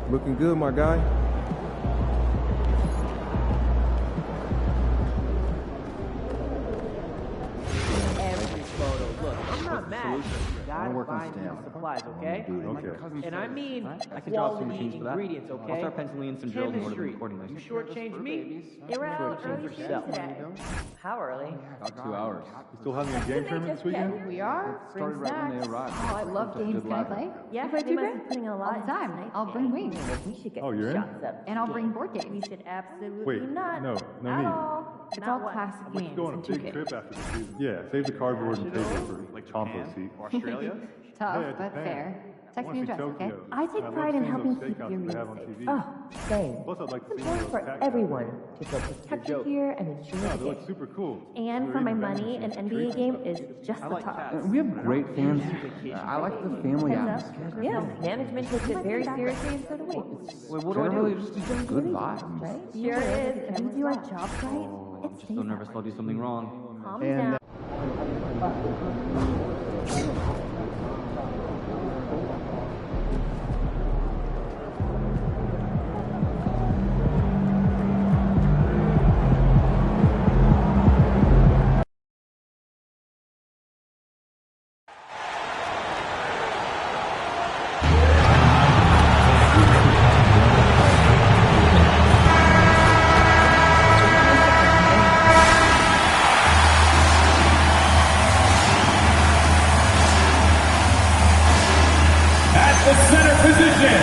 Looking good, my guy. Every photo. Look, I'm not mad. work on stamina. Supplies, okay? Okay. And I mean I can drop some quality machines for that. ingredients, okay? I'll start penciling in some drills and order them Chemistry. accordingly. You shortchange me, They were out shortchange early yourself. today. How early? About 2 hours. You still having a game tournament this weekend? We are. Started Bring right when they snacks. arrived. Oh, I love games. Can I play? Yeah, You play they must 2K? be putting a All lot the time. into I'll bring wings. We should get Oh, you're in? shots up. And I'll bring board We games. should absolutely Wait, not. no At need. all. It's Not all one. classic Let's games go on a in big 2K. trip after the season. Yeah, save the cardboard and paper for compost heat. Australia? Tough, Yeah, but Japan. fair. I Text wanna me see address, okay? Tokyo. I take love pride in seeing helping those keep steakhouses your they real have on estate. TV. Oh, same. Plus, I'd like to It's see one of important those for tax everyone houses. to feel protected here and enjoy No, the they look game. super cool. And for my money, an NBA game is just the top. We have great fans. I like the family Heads atmosphere. up. Yeah, management takes it very seriously and so do we. Wait, what do I do? Just good vibes. Right? Sure is. If we do our job right, I'm it's just so safe. nervous I'll do something wrong. Calm down. At the center position,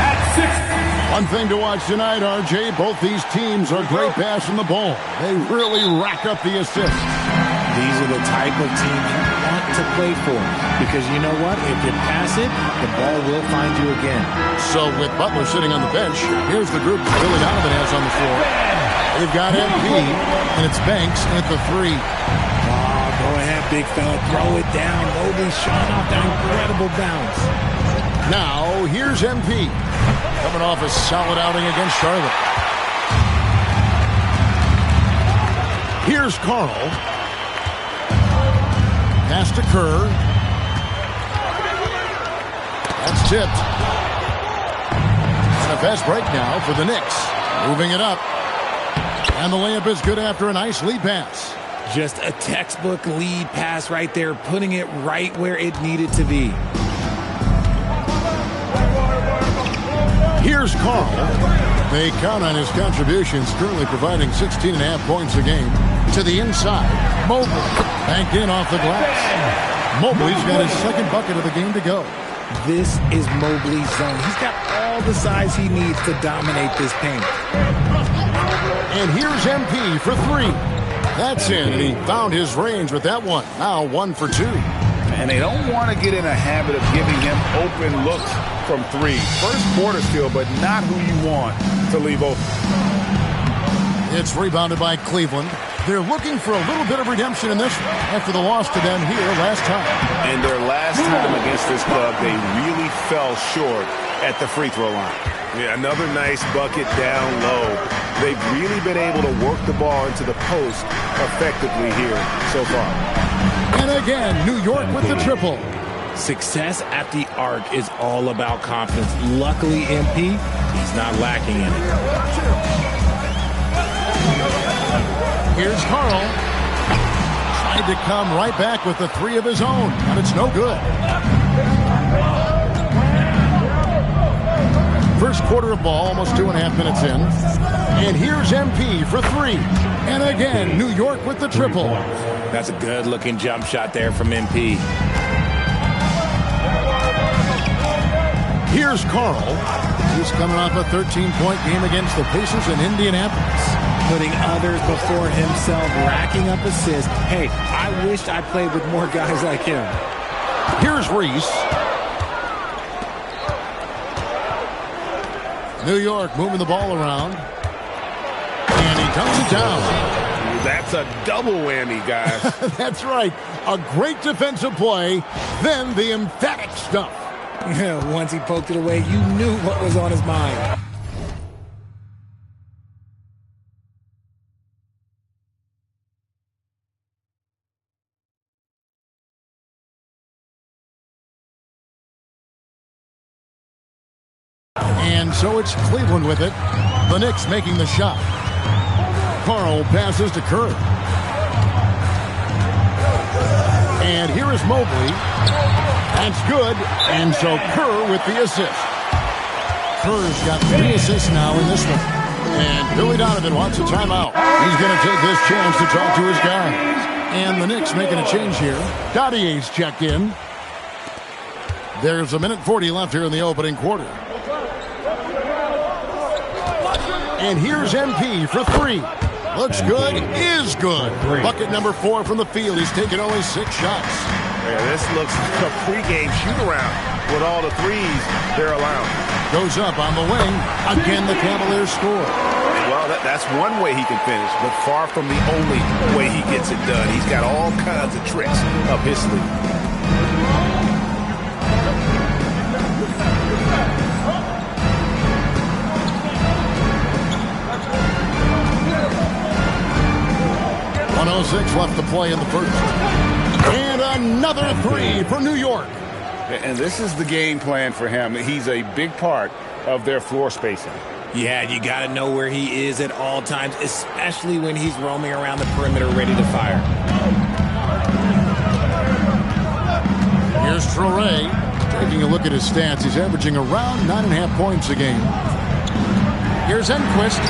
at 6. One thing to watch tonight, RJ, both these teams are great passing the ball. They really rack up the assists. These are the type of teams you want to play for because you know what? If you pass it, the ball will find you again. So with Butler sitting on the bench, here's the group Billy Donovan has on the floor. They've got MP, and it's Banks at the 3. Oh, go ahead, big fella. Throw it down. Mobley shot off that incredible bounce. Now, here's MP, coming off a solid outing against Charlotte. Here's Carl. Pass to Kerr. That's tipped. And a fast break now for the Knicks. Moving it up. And the layup is good after a nice lead pass. Just a textbook lead pass right there, putting it right where it needed to be. Here's Carl. They count on his contributions, currently providing 16.5 points a game. To the inside, Mobley banked in off the glass. Mobley's got his second bucket of the game to go. This is Mobley's zone. He's got all the size he needs to dominate this paint. And here's MP for 3. That's in, and he found his range with that one. Now 1 for 2. And they don't want to get in a habit of giving him open looks from 3. First quarter still, but not who you want to leave open. It's rebounded by Cleveland. They're looking for a little bit of redemption in this one after the loss to them here last time. And their last time against this club, they really fell short at the free throw line. Yeah, another nice bucket down low. They've really been able to work the ball into the post effectively here so far. And again, New York with the triple. Success at the arc is all about confidence. Luckily, MP, he's not lacking in it. Here's Carl. Tried to come right back with the 3 of his own, but it's no good. First quarter of ball, almost 2.5 minutes in. And here's MP for 3. And again, New York with the triple. That's a good-looking jump shot there from MP. Here's Carl. He's coming off a 13-point game against the Pacers in Indianapolis. Putting others before himself, racking up assists. Hey, I wished I played with more guys like him. Here's Reese. New York moving the ball around. And he dumps it down. That's a double whammy, guys. That's right. A great defensive play, then the emphatic stuff. Yeah, once he poked it away, you knew what was on his mind. And so it's Cleveland with it. The Knicks making the shot. Carl passes to Kerr. And here is Mobley. That's good. And so Kerr with the assist. Kerr's got 3 assists now in this one. And Billy Donovan wants a timeout. He's going to take this chance to talk to his guys. And the Knicks making a change here. Dottier's checked in. There's 1:40 left here in the opening quarter. And here's MP for 3. Looks good, is good. Bucket number 4 from the field. He's taken only 6 shots. Yeah, this looks like a pregame shoot-around with all the threes they're allowing. Goes up on the wing. Again, the Cavaliers score. Well, that's one way he can finish, but far from the only way he gets it done. He's got all kinds of tricks up his sleeve. .106 left to play in the first. And another 3 for New York. And this is the game plan for him. He's a big part of their floor spacing. Yeah, you got to know where he is at all times, especially when he's roaming around the perimeter ready to fire. Here's Traore. Taking a look at his stats, he's averaging around 9.5 points a game. Here's Enquist.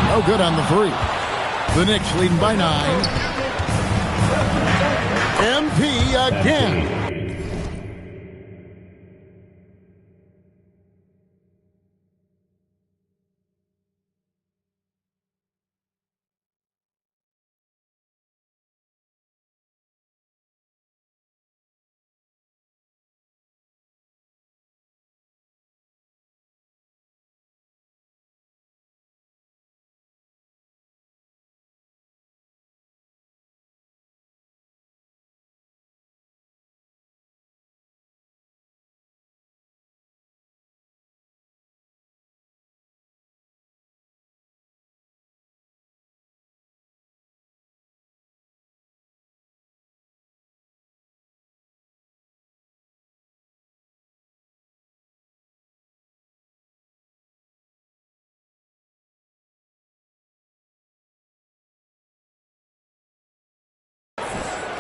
No good on the 3. The Knicks leading by 9. MP again.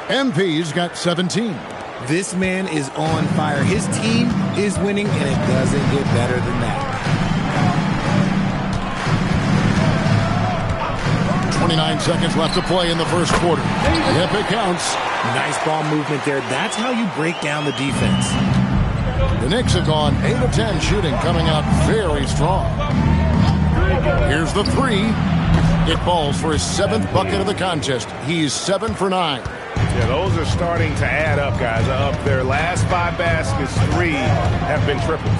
MP's got 17. This man is on fire. His team is winning, and it doesn't get better than that. 29 seconds left to play in the first quarter. Yep, it counts. Nice ball movement there. That's how you break down the defense. The Knicks have gone 8 of 10 shooting, coming out very strong. Here's the 3. It falls for his 7th bucket of the contest. He's 7 for 9. Yeah, those are starting to add up, guys. Up their last 5 baskets, 3 have been triples.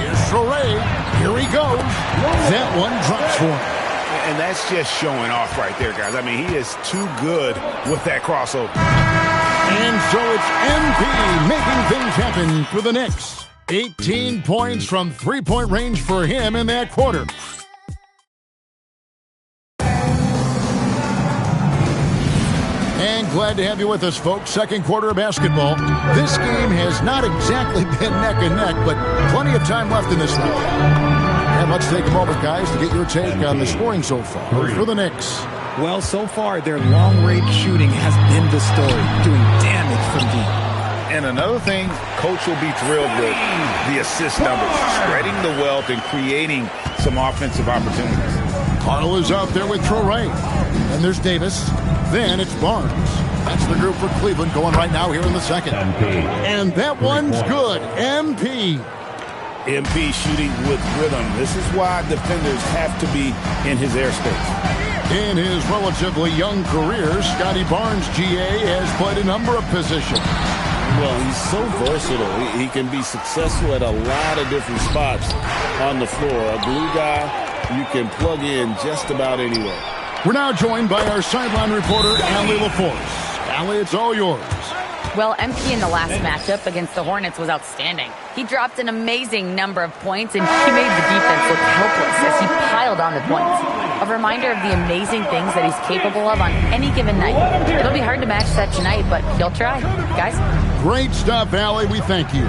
Here's Traore. Here he goes. That one drops for him. And that's just showing off right there, guys. I mean, he is too good with that crossover. And so it's MP making things happen for the Knicks. 18 points from three-point range for him in that quarter. And glad to have you with us, folks. Second quarter of basketball. This game has not exactly been neck and neck, but plenty of time left in this one. And let's take a moment, guys, to get your take on the scoring so far for the Knicks. Well, so far, their long-range shooting has been the story, doing damage from deep. And another thing, Coach will be thrilled with the assist numbers, spreading the wealth and creating some offensive opportunities. Connell is out there with Traore. And there's Davis. Then it's Barnes. That's the group for Cleveland going right now here in the second. And that one's good. MP. MP shooting with rhythm. This is why defenders have to be in his airspace. In his relatively young career, Scotty Barnes, GA, has played a number of positions. Well, he's so versatile. He can be successful at a lot of different spots on the floor. A glue guy you can plug in just about anywhere. We're now joined by our sideline reporter, Allie LaForce. Allie, it's all yours. Well, MP in the last matchup against the Hornets was outstanding. He dropped an amazing number of points, and he made the defense look helpless as he piled on the points. A reminder of the amazing things that he's capable of on any given night. It'll be hard to match that tonight, but he'll try. Guys? Great stuff, Allie. We thank you.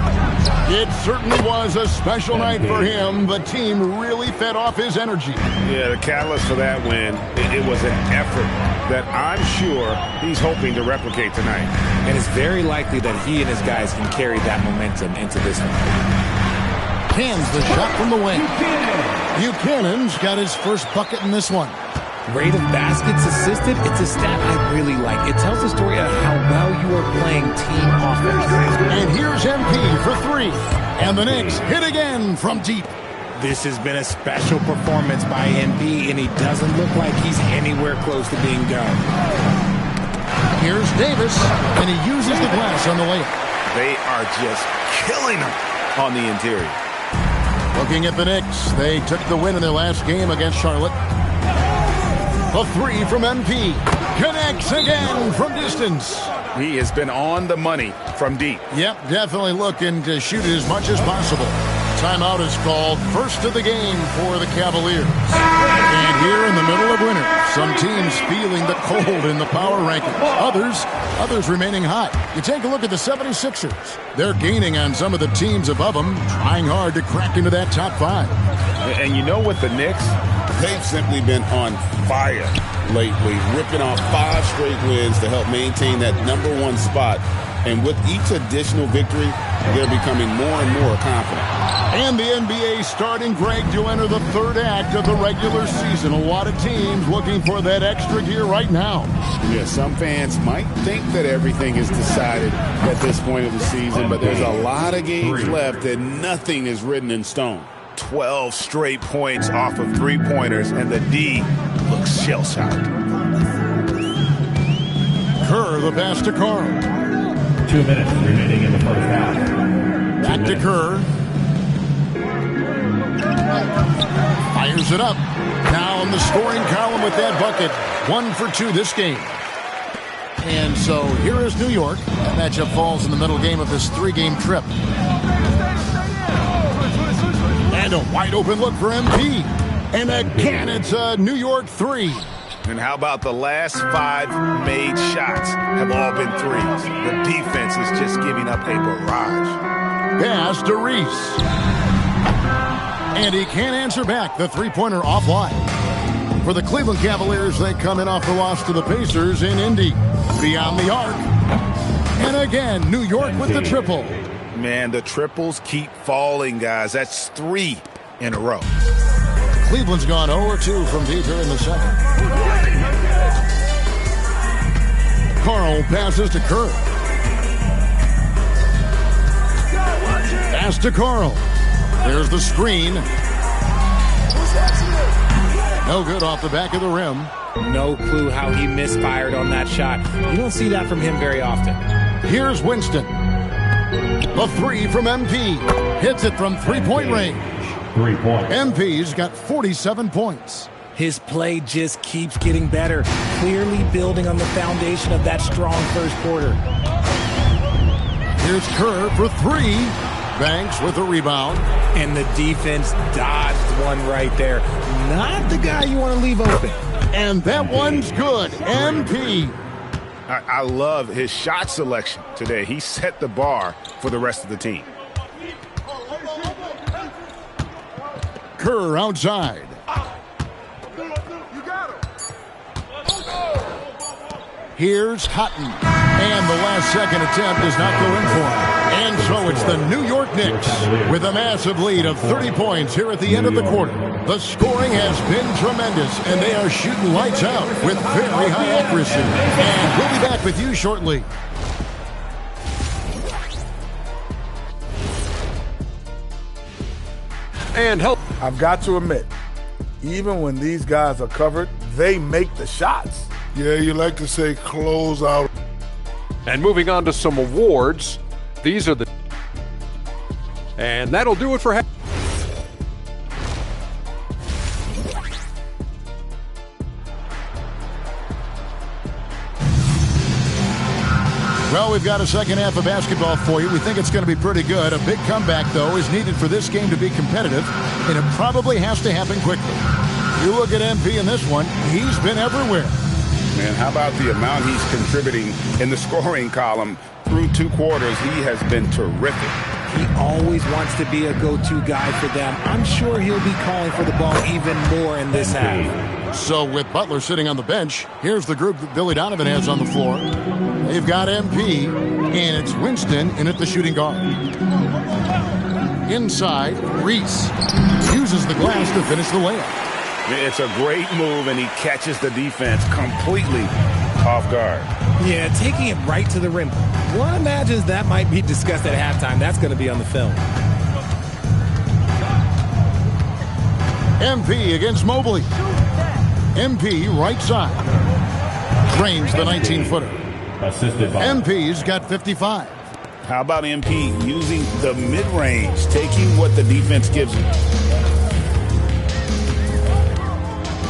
It certainly was a special night for him. The team really fed off his energy. Yeah, the catalyst for that win, it was an effort that I'm sure he's hoping to replicate tonight. And it's very likely that he and his guys can carry that momentum into this one. Cans the shot from the wing. Buchanan's got his first bucket in this one. Rate of baskets assisted, it's a stat I really like. It tells the story of how well you are playing team offense. And here's MP for three. And the Knicks hit again from deep. This has been a special performance by MP, and he doesn't look like he's anywhere close to being done. Here's Davis, and he uses the glass on the layup. They are just killing him on the interior. Looking at the Knicks, they took the win in their last game against Charlotte. A three from MP. Connects again from distance. He has been on the money from deep. Yep, definitely looking to shoot it as much as possible. Timeout is called. First of the game for the Cavaliers. And here in the middle of winter, some teams feeling the cold in the power rankings. Others remaining hot. You take a look at the 76ers. They're gaining on some of the teams above them, trying hard to crack into that top five. And you know what, the Knicks, They've simply been on fire lately, ripping off 5 straight wins to help maintain that #1 spot. And with each additional victory, they're becoming more and more confident. And the NBA starting, Greg, to enter the third act of the regular season. A lot of teams looking for that extra gear right now. Yeah, some fans might think that everything is decided at this point of the season, but there's a lot of games left and nothing is written in stone. 12 straight points off of three-pointers, and the D looks shell-shocked. Kerr, the pass to Carl. 2 minutes remaining in the first half. Back to Kerr. Fires it up. Now in the scoring column with that bucket. 1 for 2 this game. And so here is New York. That matchup falls in the middle game of this 3-game trip. And a wide open look for MP. And again, it's a New York 3. And how about the last 5 made shots have all been threes? The defense is just giving up a barrage. Pass to Reese. And he can't answer back. The three-pointer offline. For the Cleveland Cavaliers, they come in off the loss to the Pacers in Indy. Beyond the arc. And again, New York with the triple. Man, the triples keep falling, guys. That's 3 in a row. Cleveland's gone 0-2 from deep here in the second. Carl passes to Kerr. Pass to Carl. There's the screen. No good off the back of the rim. No clue how he misfired on that shot. You don't see that from him very often. Here's Winston. The 3 from MP. Hits it from three-point range. 3 points. MP's got 47 points. His play just keeps getting better, clearly building on the foundation of that strong first quarter. Here's Kerr for 3. Banks with a rebound. And the defense dodged one right there. Not the guy you want to leave open. And that one's good. MP. I love his shot selection today. He set the bar for the rest of the team. Kerr outside. Here's Hutton. And the last second attempt does not go in for him. And so it's the New York Knicks with a massive lead of 30 points here at the end of the quarter. The scoring has been tremendous, and they are shooting lights out with very high accuracy. And we'll be back with you shortly. And help. I've got to admit, even when these guys are covered, they make the shots. Yeah, you like to say close out. And moving on to some awards, these are the... And that'll do it for... Well, we've got a second half of basketball for you. We think it's going to be pretty good. A big comeback, though, is needed for this game to be competitive, and it probably has to happen quickly. You look at MP in this one, he's been everywhere. Man, how about the amount he's contributing in the scoring column? Through 2 quarters, he has been terrific. He always wants to be a go-to guy for them. I'm sure he'll be calling for the ball even more in this half. So with Butler sitting on the bench, here's the group that Billy Donovan has on the floor. They've got MP, and it's Winston in at the shooting guard. Inside, Reese uses the glass to finish the layup. It's a great move, and he catches the defense completely off guard. Yeah, taking it right to the rim. One imagines that might be discussed at halftime. That's going to be on the film. MP against Mobley. MP right side. Drains the 19-footer. MP's got 55. How about MP using the mid-range, taking what the defense gives him?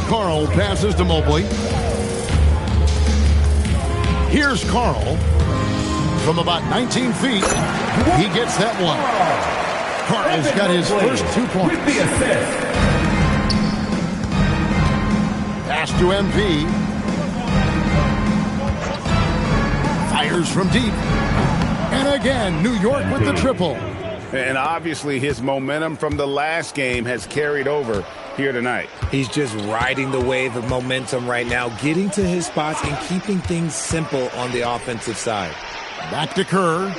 Carl passes to Mobley. Here's Carl. From about 19 feet, he gets that one. Carl's got his first 2 points. Pass to MP. Fires from deep. And again, New York with the triple. And obviously his momentum from the last game has carried over here tonight. He's just riding the wave of momentum right now, getting to his spots and keeping things simple on the offensive side. Back to Kerr.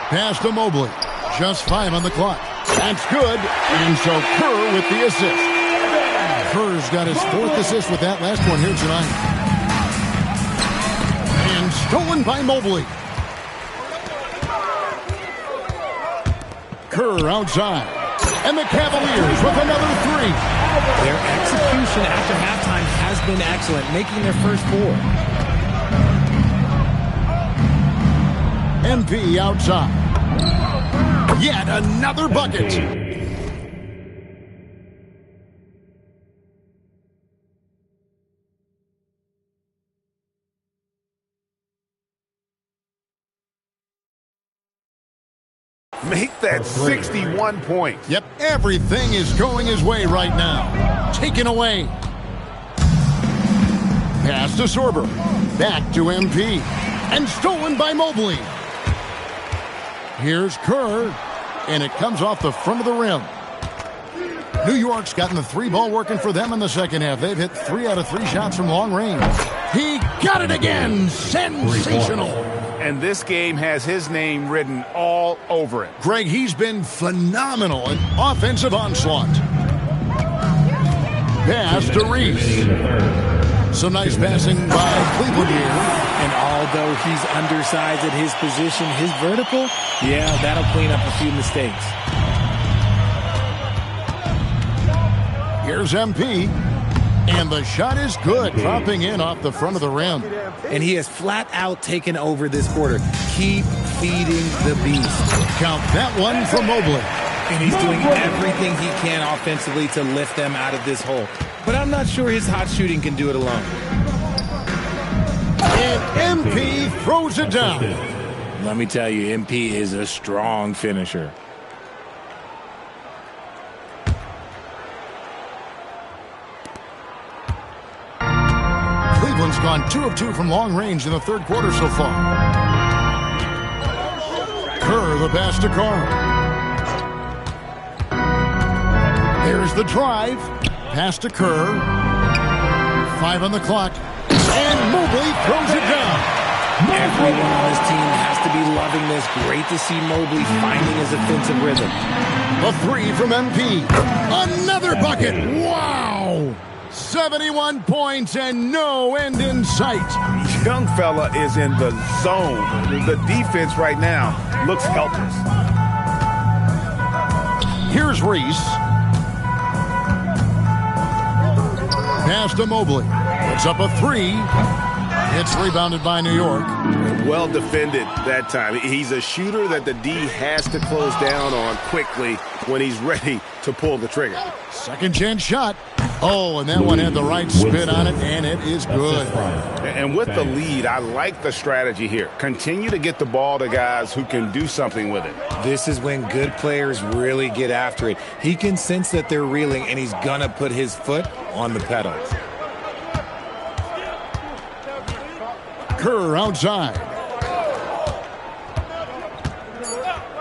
Pass to Mobley. Just 5 on the clock. That's good. And so Kerr with the assist. Kerr's got his 4th assist with that last one here tonight. And stolen by Mobley. Kerr outside. And the Cavaliers with another 3. Their execution after halftime has been excellent, making their first 4. MP outside. Yet another bucket. Make that 61 points. Yep, everything is going his way right now. Taken away. Pass to Sorber. Back to MP. And stolen by Mobley. Here's Kerr. And it comes off the front of the rim. New York's gotten the 3 ball working for them in the second half. They've hit 3 out of 3 shots from long range. He got it again. Sensational. And this game has his name written all over it. Greg, he's been phenomenal in offensive onslaught. Pass to Reese. Some nice passing by Cleveland here. And although he's undersized at his position, his vertical, yeah, that'll clean up a few mistakes. Here's MP. And the shot is good, dropping in off the front of the rim. And he has flat out taken over this quarter. Keep feeding the beast. Count that one for Mobley. And he's doing everything he can offensively to lift them out of this hole. But I'm not sure his hot shooting can do it alone. And MP throws it down. Let me tell you, MP is a strong finisher. Cleveland's gone 2 of 2 from long range in the third quarter so far. Kerr, the pass to Carl. There's the drive. Pass to Kerr. 5 on the clock. And Mobley throws it down. Everyone on his team has to be loving this. Great to see Mobley finding his offensive rhythm. A 3 from MP. Another bucket. Wow. 71 points and no end in sight. Young fella is in the zone. The defense right now looks helpless. Here's Reese. Pass to Mobley. It's up a 3. It's rebounded by New York. Well defended that time. He's a shooter that the D has to close down on quickly when he's ready to pull the trigger. Second chance shot. Oh, and that one had the right spin on it, and it is good. And with the lead, I like the strategy here. Continue to get the ball to guys who can do something with it. This is when good players really get after it. He can sense that they're reeling, and he's going to put his foot on the pedal. Kerr outside.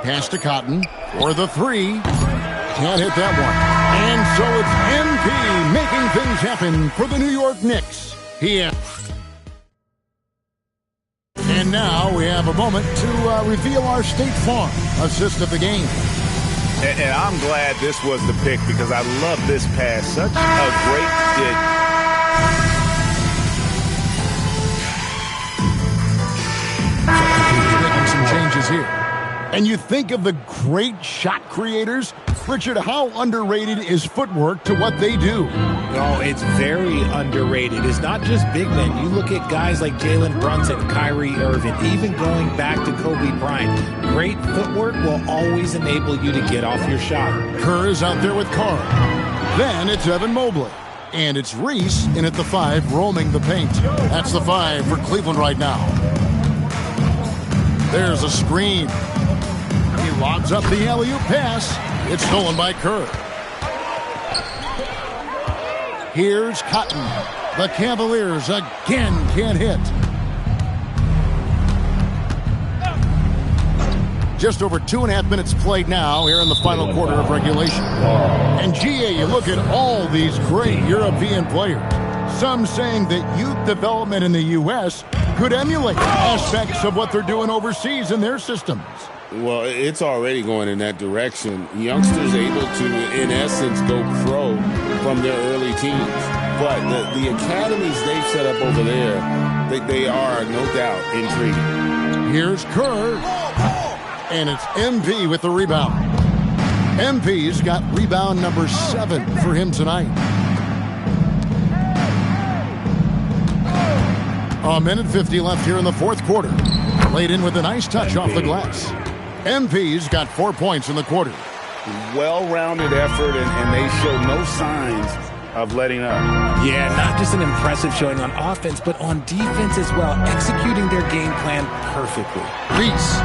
Pass to Cotton for the three. Can't hit that one. And so it's MP making things happen for the New York Knicks. And now we have a moment to reveal our State Farm assist of the game. And I'm glad this was the pick because I love this pass. Such a great Making some changes here. And you think of the great shot creators? Richard, how underrated is footwork to what they do? Oh, it's very underrated. It's not just big men. You look at guys like Jalen Brunson, Kyrie Irving, even going back to Kobe Bryant. Great footwork will always enable you to get off your shot. Kerr is out there with Carl. Then it's Evan Mobley. And it's Reese in at the 5, roaming the paint. That's the 5 for Cleveland right now. There's a screen. He lobs up the alley-oop pass. It's stolen by Kerr. Here's Cotton. The Cavaliers again can't hit. Just over 2.5 minutes played now here in the final quarter of regulation. And GA, you look at all these great European players. Some saying that youth development in the U.S. could emulate aspects of what they're doing overseas in their systems. Well, it's already going in that direction. Youngsters able to, in essence, go pro from their early teens. But the academies they've set up over there, they are, no doubt, intriguing. Here's Kerr. And it's MP with the rebound. MP's got rebound number 7 for him tonight. A minute 50 left here in the fourth quarter. Laid in with a nice touch off the glass. MP's got 4 points in the quarter. well-rounded effort, and they show no signs of letting up. Yeah, not just an impressive showing on offense, but on defense as well, executing their game plan perfectly. Reese,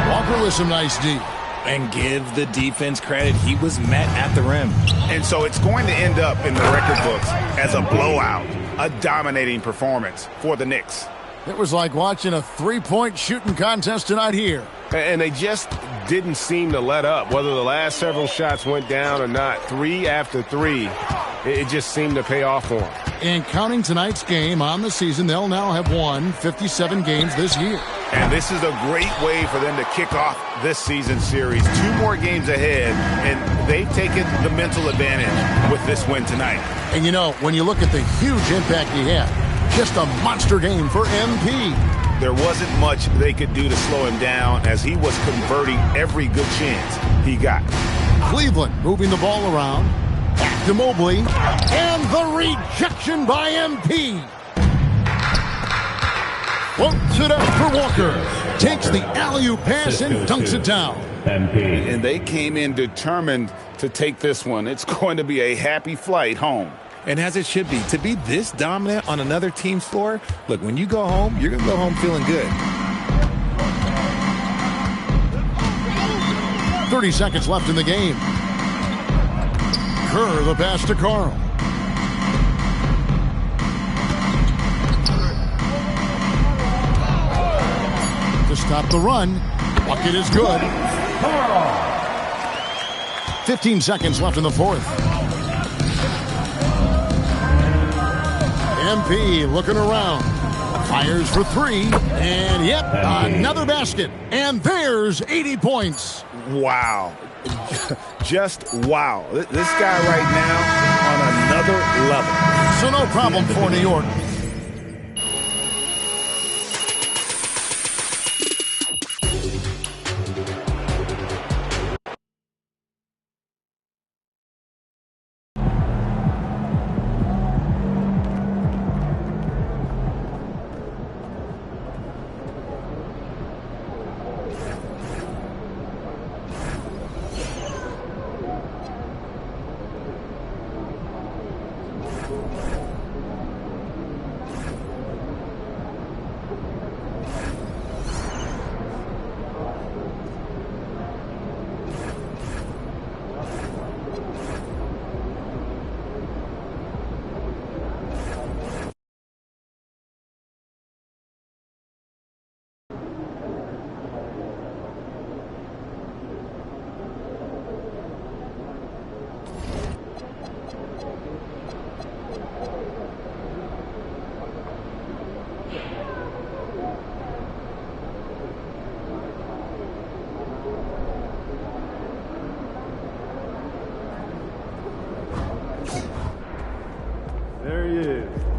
Walker with some nice D. And give the defense credit, he was met at the rim. And so it's going to end up in the record books as a blowout, a dominating performance for the Knicks. It was like watching a three-point shooting contest tonight here. And they just didn't seem to let up. Whether the last several shots went down or not, 3 after 3, it just seemed to pay off for them. And counting tonight's game on the season, they'll now have won 57 games this year. And this is a great way for them to kick off this season series. 2 more games ahead, and they've taken the mental advantage with this win tonight. And you know, when you look at the huge impact he had, just a monster game for MP. There wasn't much they could do to slow him down as he was converting every good chance he got. Cleveland moving the ball around. Back to Mobley. And the rejection by MP. Floats it up for Walker. Takes the alley-oop pass and dunks it down. And they came in determined to take this one. It's going to be a happy flight home. And as it should be, to be this dominant on another team's floor, look, when you go home, you're going to go home feeling good. 30 seconds left in the game. Kerr, the pass to Carl. To stop the run. Bucket is good. 15 seconds left in the fourth. MP looking around. Fires for 3. And yep, another basket. And there's 80 points. Wow. Just wow. This guy right now on another level. So no problem for New York.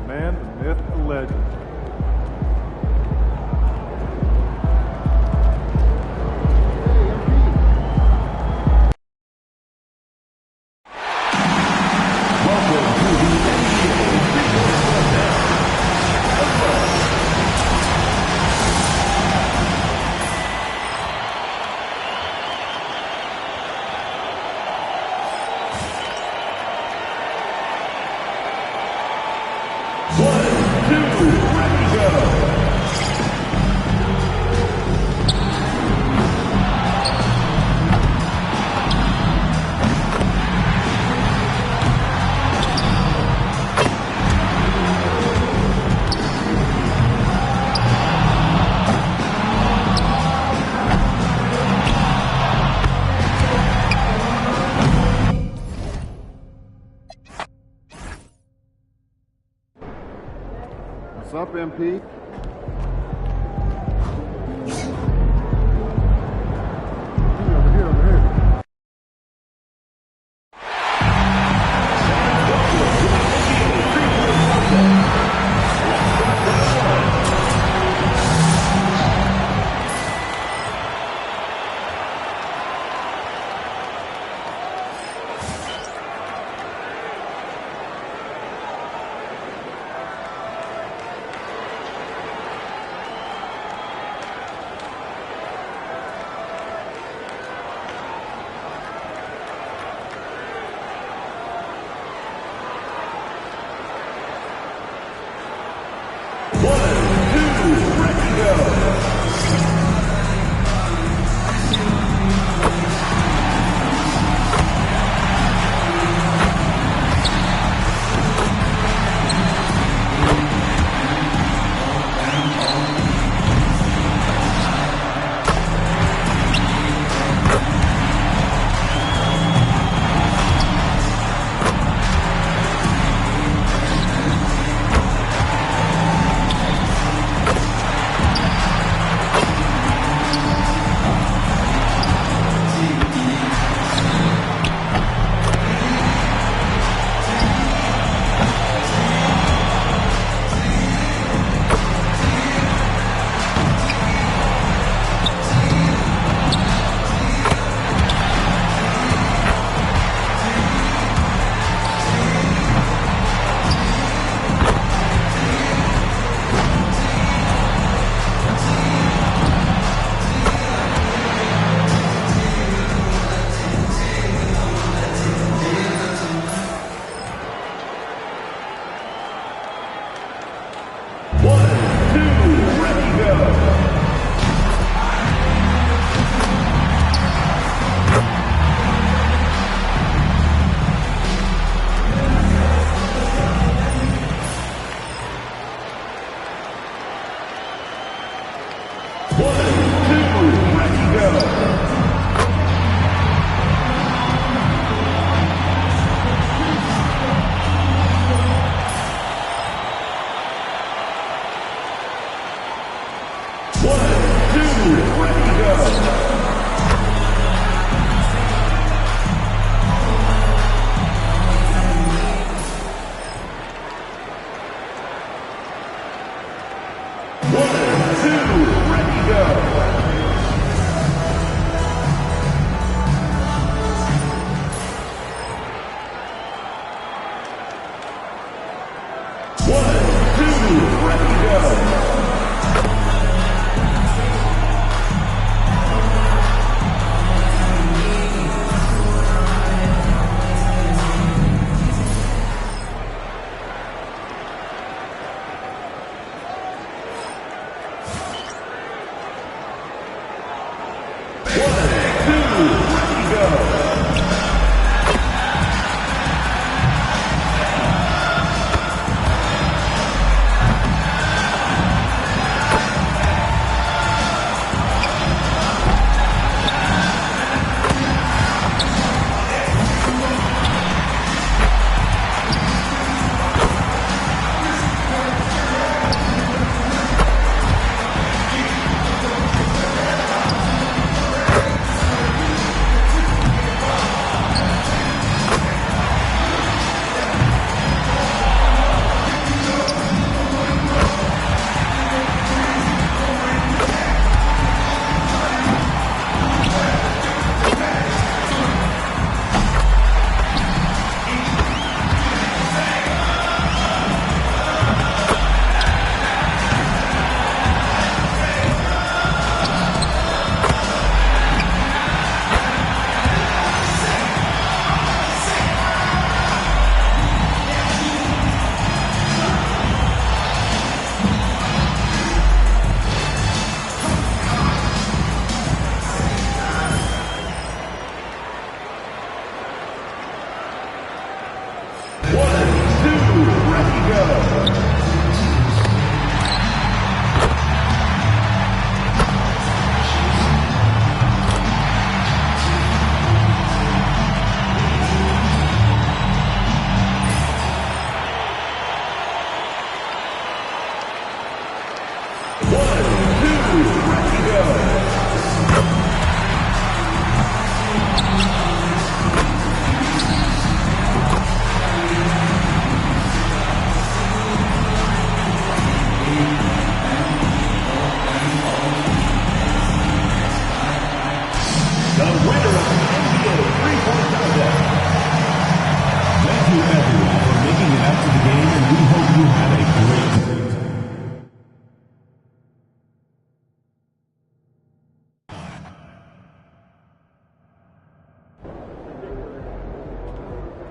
man, the myth, the legend. What's up, MP?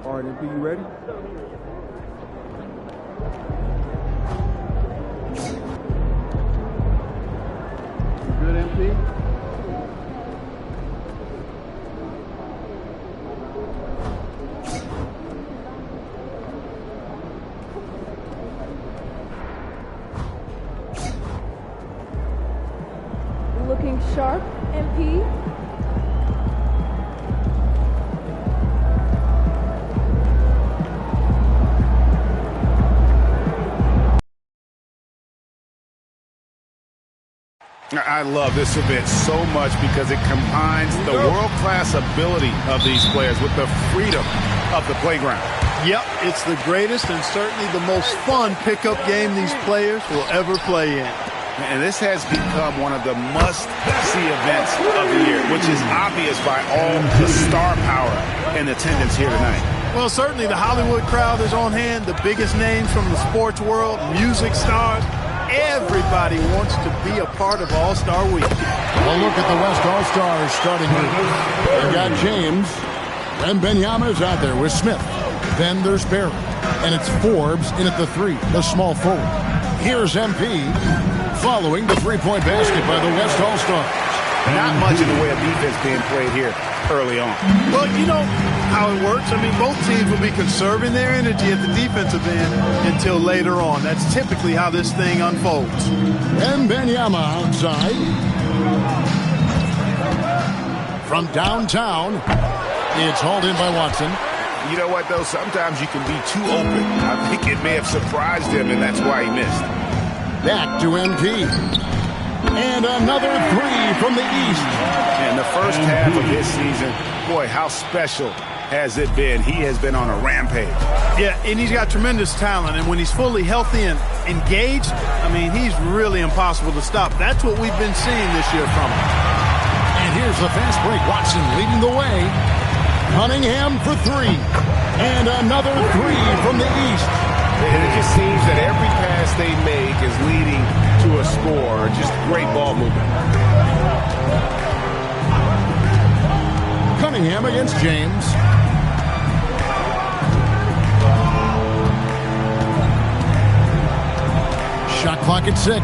All right, MP, you ready? You good, MP? Looking sharp, MP. I love this event so much because it combines the world-class ability of these players with the freedom of the playground. Yep, it's the greatest and certainly the most fun pickup game these players will ever play in. And this has become one of the must-see events of the year, which is obvious by all the star power in attendance here tonight. Well, certainly the Hollywood crowd is on hand, the biggest names from the sports world, music stars. Everybody wants to be a part of All-Star Week. Well, look at the West All-Stars starting group. They've got James, and Benyama's out there with Smith. Then there's Barry, and it's Forbes in at the 3, the small forward. Here's MP, following the three-point basket by the West All-Stars. Not much in the way of defense being played here early on. Well, you know how it works. I mean, both teams will be conserving their energy at the defensive end until later on. That's typically how this thing unfolds. And Benyama outside. From downtown, it's hauled in by Watson. You know what, though? Sometimes you can be too open. I think it may have surprised him, and that's why he missed. Back to MP. And another 3 from the East. And the first half of this season, boy, how special has it been? He has been on a rampage. Yeah, and he's got tremendous talent. And when he's fully healthy and engaged, I mean, he's really impossible to stop. That's what we've been seeing this year from him. And here's the fast break. Watson leading the way. Cunningham for 3. And another 3 from the East. And it just seems that every pass they make is leading to a score. Just great ball movement. Cunningham against James. Shot clock at 6.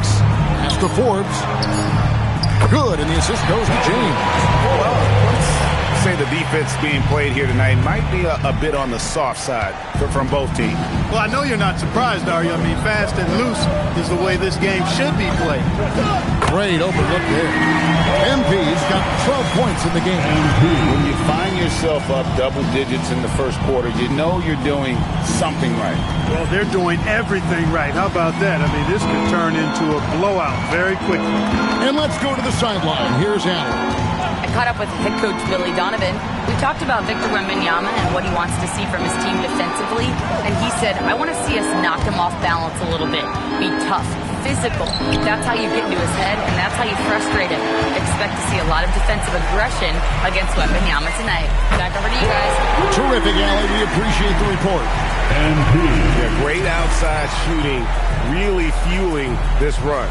Pass to Forbes. Good, and the assist goes to James. Well, let's say the defense being played here tonight might be a bit on the soft side from both teams. Well, I know you're not surprised, are you? I mean, fast and loose is the way this game should be played. Great open look there. MP's got 12 points in the game. When you find yourself up double digits in the first quarter, you know you're doing something right. Well, they're doing everything right. How about that? I mean, this could turn into a blowout very quickly. And let's go to the sideline. Here's Allen. I caught up with head coach Billy Donovan. We talked about Victor Wembanyama and what he wants to see from his team defensively. And he said, I want to see us knock him off balance a little bit. Be tough, physical. That's how you get into his head, and that's how you frustrate him. Expect to see a lot of defensive aggression against Wembanyama tonight. Back over to you guys. Terrific, Allie. We appreciate the report. Yeah, great outside shooting, really fueling this run.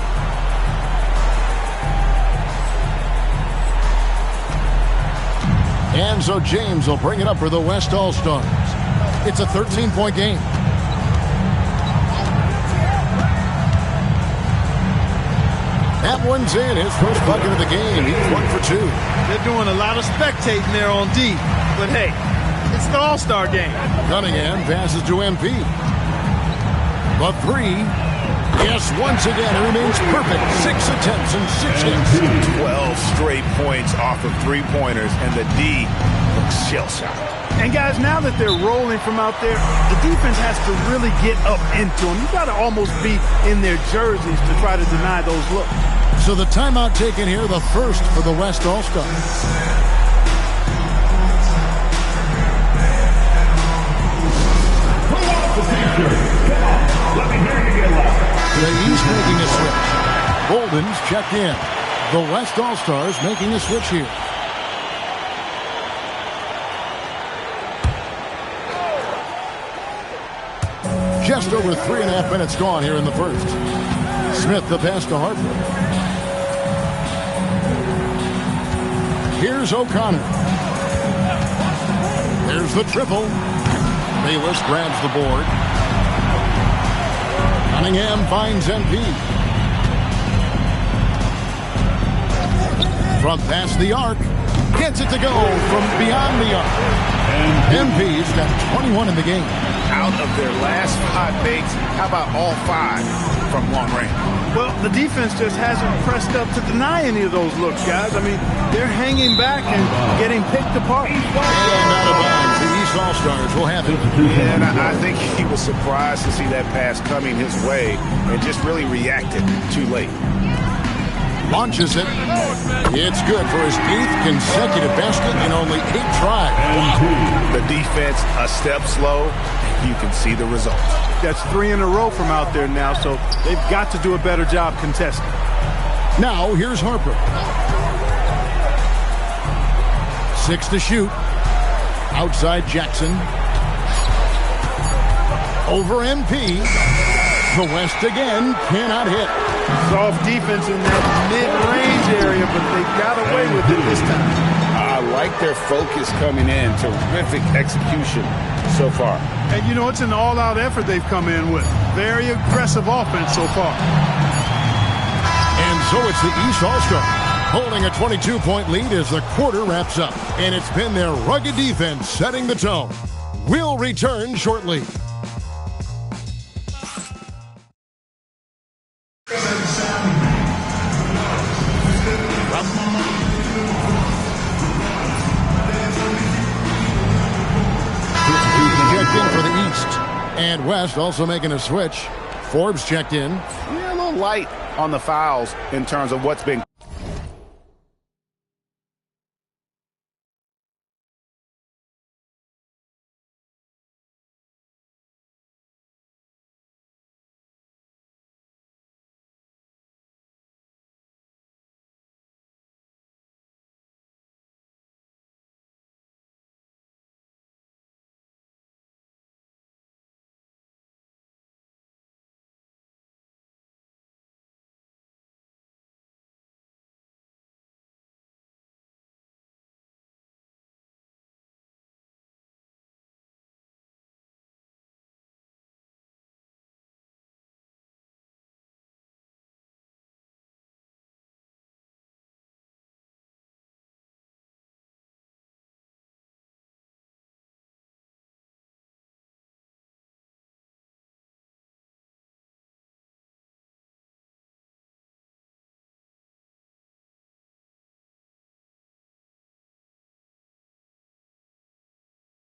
And so James will bring it up for the West All-Stars. It's a 13-point game. That one's in, his first bucket of the game. He's 1 for 2. They're doing a lot of spectating there on D. But hey, it's the All-Star game. Cunningham passes to MP. The three. Yes, once again, it remains perfect. 6 attempts and 6 hits. 12 straight points off of three-pointers, and the D looks shell-shocked. And guys, now that they're rolling from out there, the defense has to really get up into them. You got to almost be in their jerseys to try to deny those looks. So the timeout taken here, the first for the West All-Stars. The East making a switch. Bolden's checked in. The West All-Stars making a switch here. Just over 3.5 minutes gone here in the first. Smith the pass to Harper. Here's O'Connor. There's the triple. Bayless grabs the board. Cunningham finds MP. From past the arc. Gets it to go from beyond the arc. MP's got 21 in the game. Out of their last 5 makes, how about all 5 from long range? Well, the defense just hasn't pressed up to deny any of those looks, guys. I mean, they're hanging back and getting picked apart. And out of bounds, the East All-Stars will have it. Yeah, and I think he was surprised to see that pass coming his way and just really reacted too late. Launches it. It's good for his 8th consecutive basket in only 8 tries. The defense a step slow. You can see the results. That's 3 in a row from out there now, so they've got to do a better job contesting. Now here's Harper. 6 to shoot. Outside Jackson. Over MP. The West again cannot hit. Soft defense in that mid-range area, but they got away with it this time. I like their focus coming in. Terrific execution so far. And you know, it's an all-out effort they've come in with. Very aggressive offense so far. And so it's the East All-Star holding a 22-point lead as the quarter wraps up. And it's been their rugged defense setting the tone. We'll return shortly. And West also making a switch. Forbes checked in. Yeah, a little light on the fouls in terms of what's been.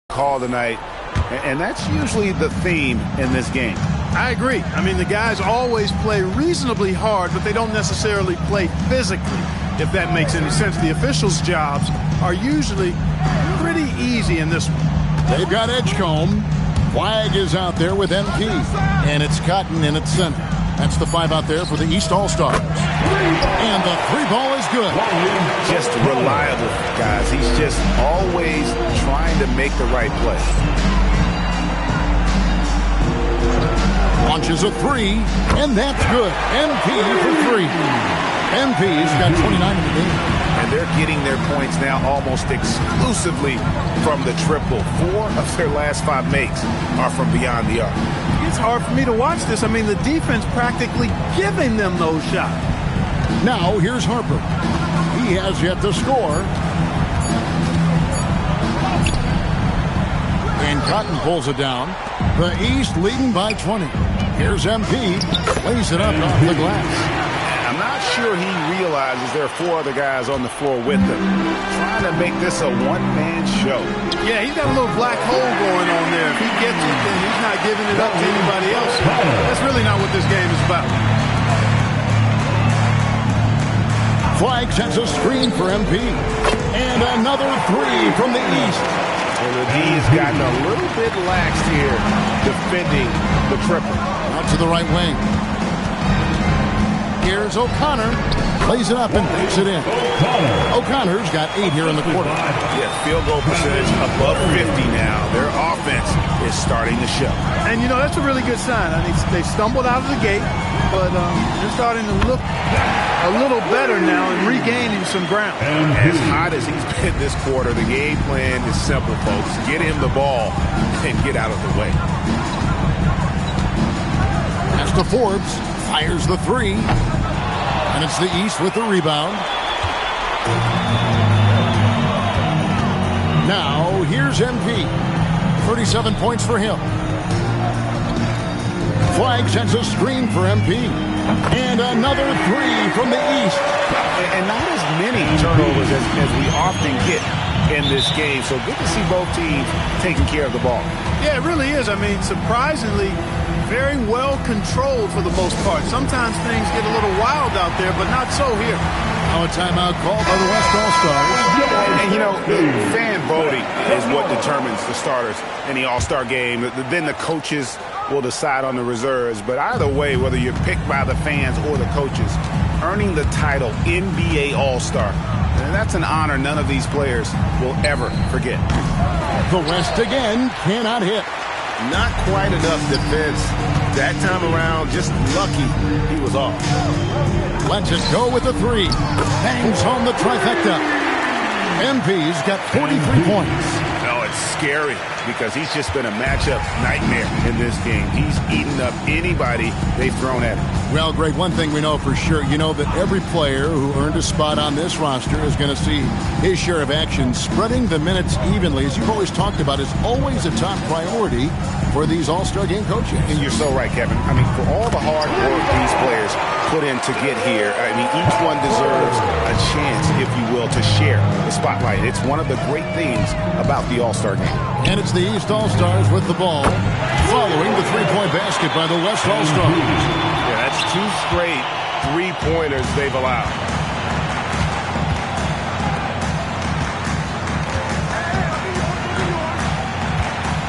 Call tonight, and that's usually the theme in this game. I agree. I mean, the guys always play reasonably hard, but they don't necessarily play physically, if that makes any sense. The officials' jobs are usually pretty easy in this one. They've got Edgecombe. Flag is out there with MP, and it's Cotton in its center. That's the 5 out there for the East All-Stars. And the 3 ball is good. Just reliable, guys. He's just always trying to make the right play. Launches a 3, and that's good. MP for 3. MP's got 29 in the game. And they're getting their points now almost exclusively from the triple. 4 of their last 5 makes are from beyond the arc. It's hard for me to watch this. I mean, the defense practically giving them those shots. Now, here's Harper. He has yet to score. And Cotton pulls it down. The East leading by 20. Here's MP. Lays it up off the glass. I'm not sure he realizes there are 4 other guys on the floor with him, trying to make this a one-man show. Yeah, he's got a little black hole going on there. If he gets it, then he's not giving it up to anybody else. That's really not what this game is about. Flag sends a screen for MP. And another 3 from the East. And the D has gotten a little bit lax here defending the triple. Out to the right wing. Here's O'Connor. Plays it up and banks it in. O'Connor's got 8 here in the quarter. Yeah, field goal percentage above 50 now. Their offense is starting to show. And, you know, that's a really good sign. I mean, they stumbled out of the gate, but they're starting to look a little better now and regaining some ground. As hot as he's been this quarter, the game plan is simple, folks. Get him the ball and get out of the way. As to Forbes, fires the 3. And it's the East with the rebound. Now, here's MP. 37 points for him. Flag sends a screen for MP. And another 3 from the East. And not as many turnovers as we often get in this game. So good to see both teams taking care of the ball. Yeah, it really is. I mean, surprisingly, very well controlled for the most part. Sometimes things get a little wild out there, but not so here. Now a timeout called by the West All-Stars. And, you know, fan voting is what determines the starters in the All-Star game. Then the coaches will decide on the reserves. But either way, whether you're picked by the fans or the coaches, earning the title NBA All-Star, and that's an honor none of these players will ever forget. The West again cannot hit. Not quite enough defense. That time around, just lucky he was off. Lets it go with the 3. Bangs home the trifecta. MP's got 43 points. No, it's scary because he's just been a matchup nightmare in this game. He's eaten up anybody they've thrown at him. Well, Greg, one thing we know for sure, you know that every player who earned a spot on this roster is going to see his share of action. Spreading the minutes evenly, as you've always talked about, is always a top priority for these All-Star game coaches. And you're so right, Kevin. I mean, for all the hard work these players put in to get here, I mean, each one deserves a chance, if you will, to share the spotlight. It's one of the great things about the All-Star game. And it's the East All-Stars with the ball, following the 3-point basket by the West All-Stars. Yeah, that's 2 straight 3-pointers they've allowed.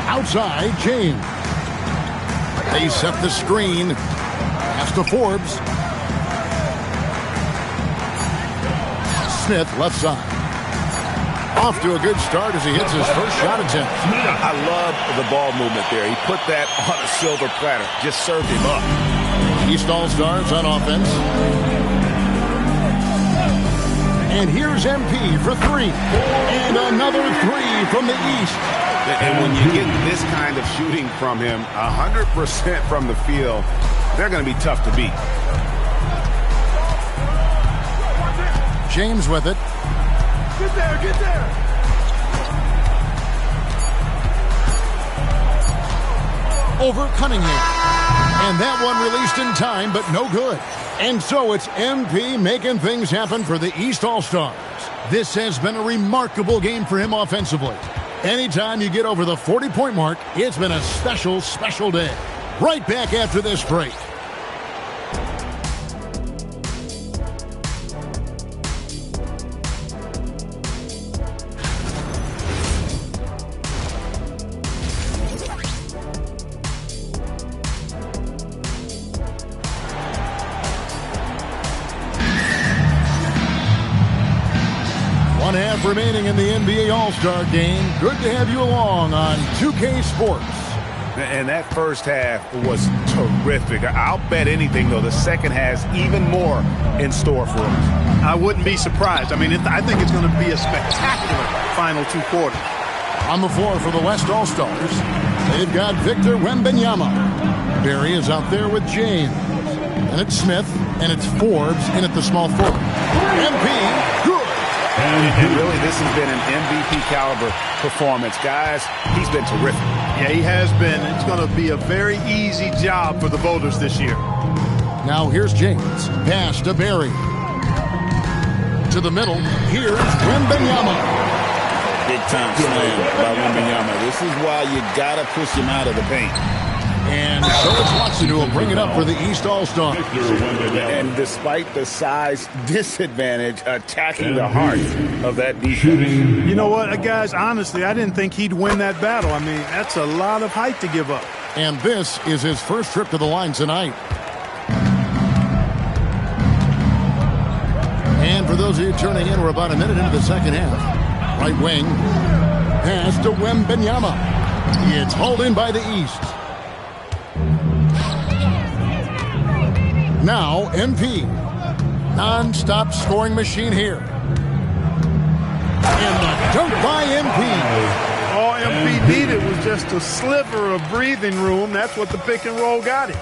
Outside, James. They set the screen. Pass to Forbes. Smith, left side. Off to a good start as he hits his first shot attempt. I love the ball movement there. He put that on a silver platter. Just served him up. East All-Stars on offense. And here's MP for 3. And another 3 from the East. And when you get this kind of shooting from him, 100% from the field, they're going to be tough to beat. James with it. Get there, get there. Over Cunningham. And that one released in time, but no good. And so it's MP making things happen for the East All-Stars. This has been a remarkable game for him offensively. Anytime you get over the 40-point mark, it's been a special, special day. Right back after this break. Remaining in the NBA All-Star game. Good to have you along on 2K Sports. And that first half was terrific. I'll bet anything, though, the second has even more in store for us. I wouldn't be surprised. I mean, I think it's going to be a spectacular final 2 quarters. On the floor for the West All-Stars, they've got Victor Wembanyama. Barry is out there with James. And it's Smith, and it's Forbes in at the small forward. MP, good. And really, this has been an MVP caliber performance. Guys, he's been terrific. Yeah, he has been. It's going to be a very easy job for the voters this year. Now here's James. Pass to Barry. To the middle. Here's Wembanyama. Big time slam by Wembanyama. This is why you got to push him out of the paint. And so it's Watson who will bring it up for the East All-Star. And despite the size disadvantage, attacking the heart of that defense. You know what, guys? Honestly, I didn't think he'd win that battle. I mean, that's a lot of height to give up. And this is his first trip to the line tonight. And for those of you turning in, we're about a minute into the second half. Right wing. Pass to Wembanyama. It's hauled in by the East. Now, MP. Non-stop scoring machine here. And the dunk by MP. All MP needed was just a sliver of breathing room. That's what the pick and roll got him.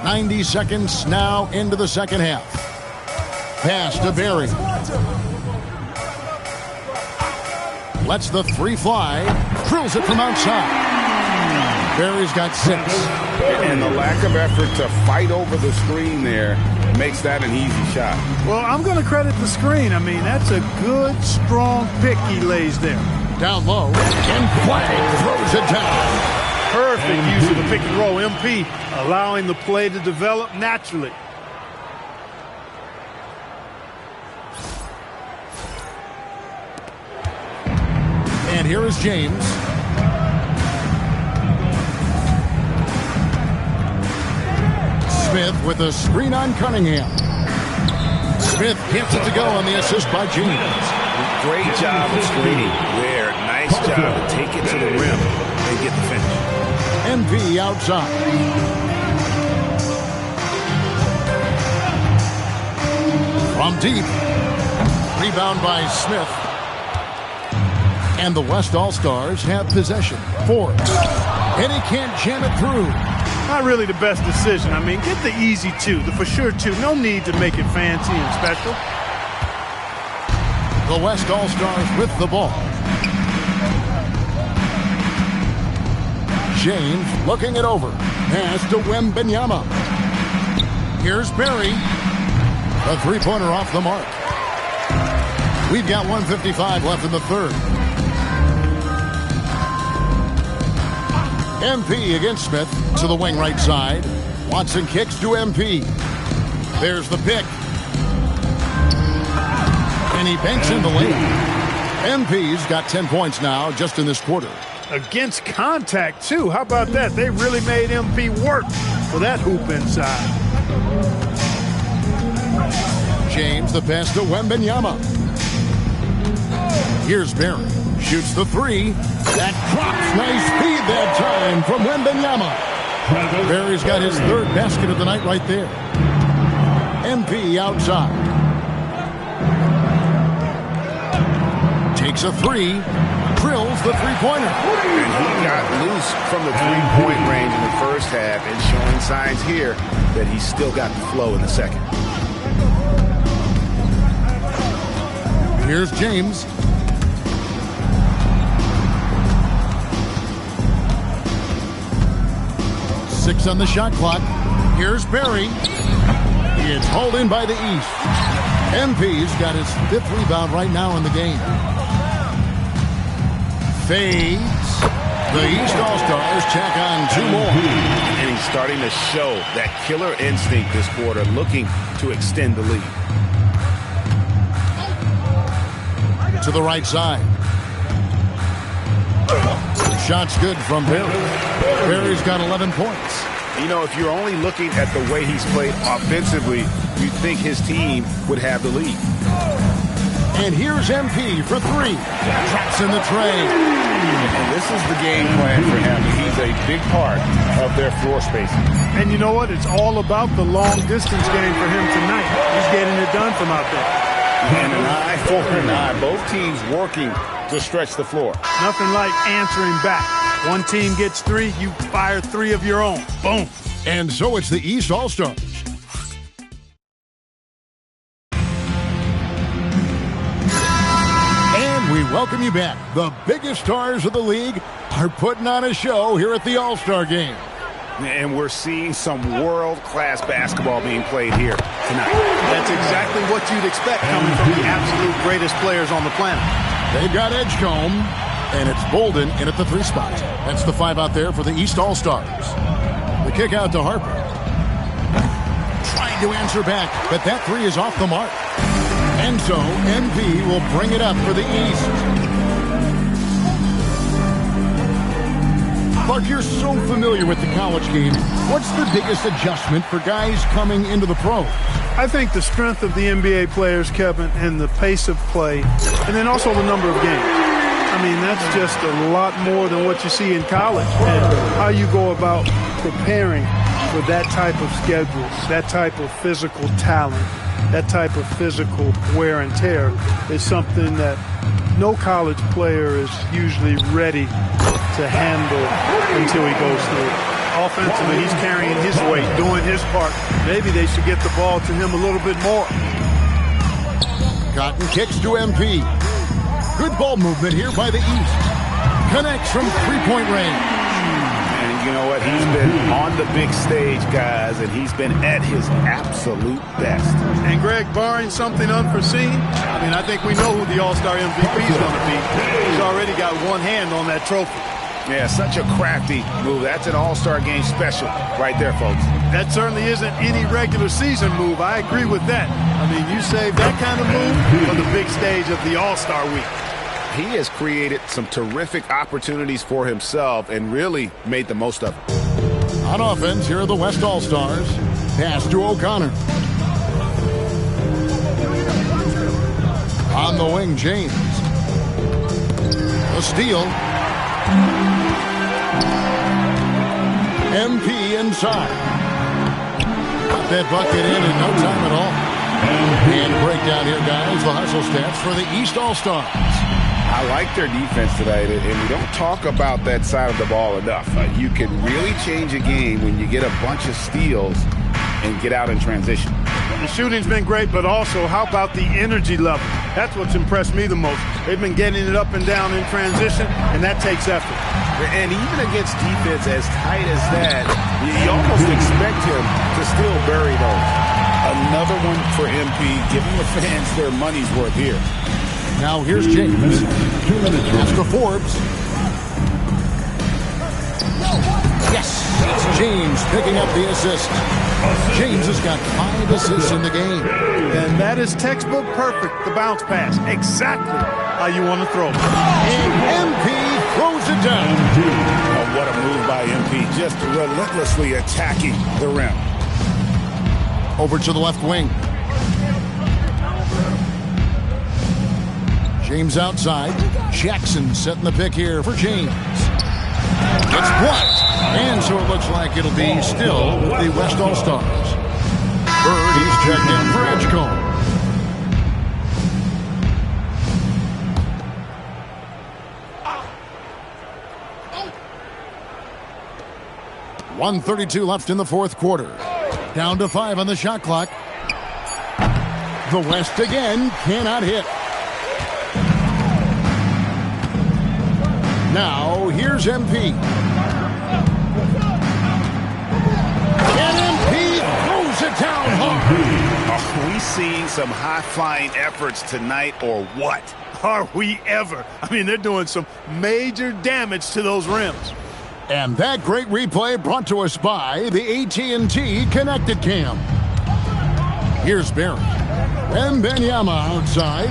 90 seconds now into the second half. Pass to Barry. Lets the three fly. Drills it from outside. Barry's got 6. And the lack of effort to fight over the screen there makes that an easy shot. Well, I'm going to credit the screen. I mean, that's a good, strong pick he lays there. Down low. And Flag throws it down. Perfect use of the pick and roll. MP allowing the play to develop naturally. And here is James. Smith with a screen on Cunningham. Smith gets it to go on the assist by James. Great job of screening there. Nice job to take it to the rim and get the finish. MP outside. From deep. Rebound by Smith. And the West All-Stars have possession. Forbes. And he can't jam it through. Not really the best decision. I mean, get the easy 2, the for sure 2. No need to make it fancy and special. The West All-Stars with the ball. James looking it over. Pass to Wembanyama. Here's Barry. A three-pointer off the mark. We've got 1:55 left in the third. MP against Smith to the wing right side. Watson kicks to MP. There's the pick. And he banks in the lane. MP's got 10 points now just in this quarter. Against contact, too. How about that? They really made MP work for that hoop inside. James, the pass to Wembanyama. Here's Barry. Shoots the 3. That drops. Nice speed that time from Wembanyama. Barry's got his third basket of the night right there. MP outside. Takes a 3. Drills the three-pointer. And he got loose from the three-point range in the first half and showing signs here that he's still got the flow in the second. Here's James. Six on the shot clock. Here's Barry. It's hauled in by the East. MP's got his 5th rebound right now in the game. Fades. The East All-Stars check on 2 more. And he's starting to show that killer instinct this quarter, looking to extend the lead. To the right side. Shot's good from Barry. Barry's got 11 points. You know, if you're only looking at the way he's played offensively, you'd think his team would have the lead. And here's MP for 3. Drops in the tray. And this is the game plan for him. He's a big part of their floor spacing. And you know what? It's all about the long-distance game for him tonight. He's getting it done from out there. And an eye for an eye. Both teams working to stretch the floor. Nothing like answering back. One team gets 3, you fire 3 of your own. Boom. And so it's the East All-Stars. And we welcome you back. The biggest stars of the league are putting on a show here at the All-Star Game. And we're seeing some world-class basketball being played here tonight. That's exactly what you'd expect coming from the absolute greatest players on the planet. They've got Edgecombe, and it's Bolden in at the 3 spot. That's the 5 out there for the East All-Stars. The kick out to Harper. Trying to answer back, but that 3 is off the mark. And so MP will bring it up for the East. Clark, you're so familiar with the college game. What's the biggest adjustment for guys coming into the pros? I think the strength of the NBA players, Kevin, and the pace of play, and then also the number of games. I mean, that's just a lot more than what you see in college. And how you go about preparing for that type of schedule, that type of physical talent, that type of physical wear and tear is something that no college player is usually ready to handle until he goes through it. Offensively, he's carrying his weight, doing his part. Maybe they should get the ball to him a little bit more. Cotton kicks to MP. Good ball movement here by the East. Connects from 3-point range. And you know what? He's been on the big stage, guys, and he's been at his absolute best. And Greg, barring something unforeseen, I mean, I think we know who the All-Star MVP is going to be. He's already got one hand on that trophy. Yeah, such a crafty move. That's an All-Star game special right there, folks. That certainly isn't any regular season move. I agree with that. I mean, you save that kind of move for the big stage of the All-Star week. He has created some terrific opportunities for himself and really made the most of it. On offense, here are the West All-Stars. Pass to O'Connor. On the wing, James. A steal. MP inside. Got that bucket in no time at all. And breakdown here, guys. The hustle stats for the East All-Stars. I like their defense tonight, and we don't talk about that side of the ball enough. You can really change a game when you get a bunch of steals and get out in transition. The shooting's been great, but also how about the energy level? That's what's impressed me the most. They've been getting it up and down in transition, and that takes effort. And even against defense as tight as that, you almost expect him to still bury those. Another one for MP, giving the fans their money's worth here. Now here's James. 2 minutes. Pass to Forbes. Yes, it's James picking up the assist. James has got 5 assists in the game. And that is textbook perfect, the bounce pass. Exactly how you want to throw it. And MP throws it down. Oh, what a move by MP, just relentlessly attacking the rim. Over to the left wing. James outside. Jackson setting the pick here for James. It's blocked. And so it looks like it'll be still with the West All-Stars. Bird, he's checked in for Edgecombe. .132 left in the fourth quarter. Down to 5 on the shot clock. The West again cannot hit. Now, here's MP. And MP throws it down hard. Are we seeing some high-flying efforts tonight or what? Are we ever? I mean, they're doing some major damage to those rims. And that great replay brought to us by the AT&T Connected Cam. Here's Barry. Wembanyama outside.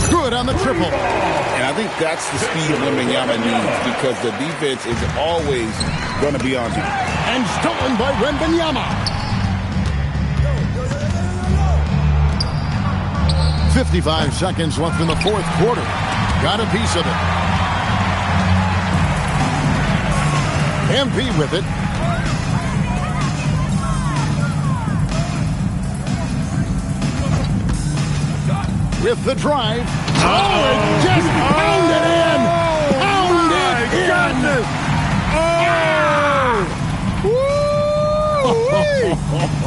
Good on the triple. And I think that's the speed Wembanyama needs because the defense is always going to be on him. And stolen by Wembanyama. 55 seconds left in the fourth quarter. Got a piece of it. MP with it. With the drive. Oh, it just pounded in. Pounded in. Oh!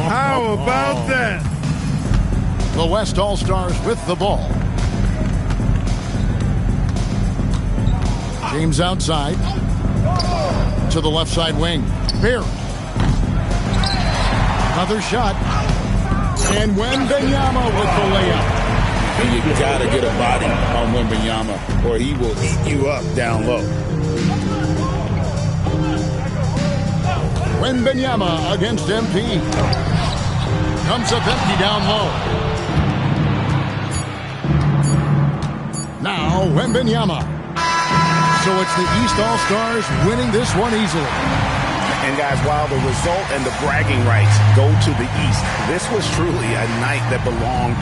How about that? The West All-Stars with the ball. James outside. To the left side wing. Bear. Another shot. And Wembanyama with the layup. And you got to get a body on Wembanyama or he will eat you up down low. Wembanyama against MP. Comes up empty down low. Now Wembanyama. So it's the East All-Stars winning this one easily. And guys, while the result and the bragging rights go to the East, this was truly a night that belonged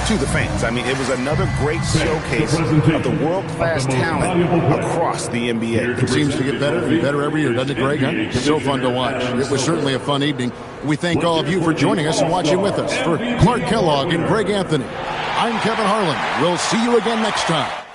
to the fans. I mean, it was another great showcase of the world-class talent across the NBA. It seems to get better and better every year, doesn't it, Greg? Huh? So fun to watch. It was certainly a fun evening. We thank all of you for joining us and watching with us. For Clark Kellogg and Greg Anthony, I'm Kevin Harlan. We'll see you again next time.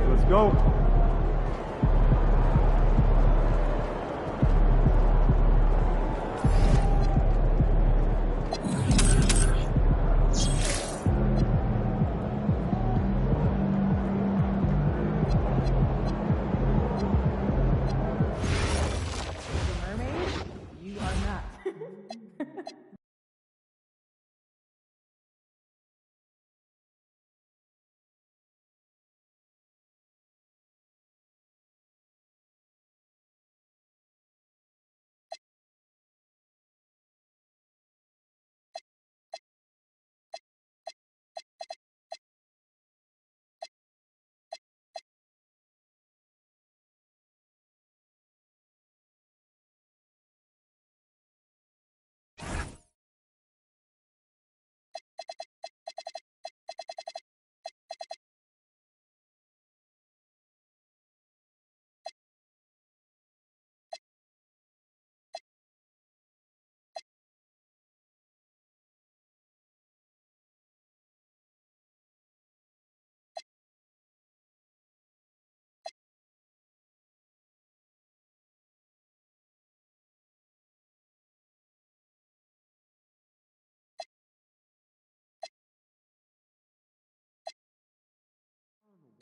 Let's go.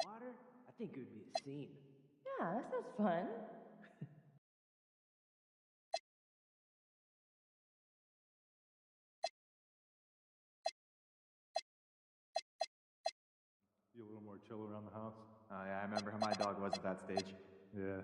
Water? I think it would be a scene. Yeah, that sounds fun. Be a little more chill around the house. Oh yeah, I remember how my dog was at that stage. Yeah.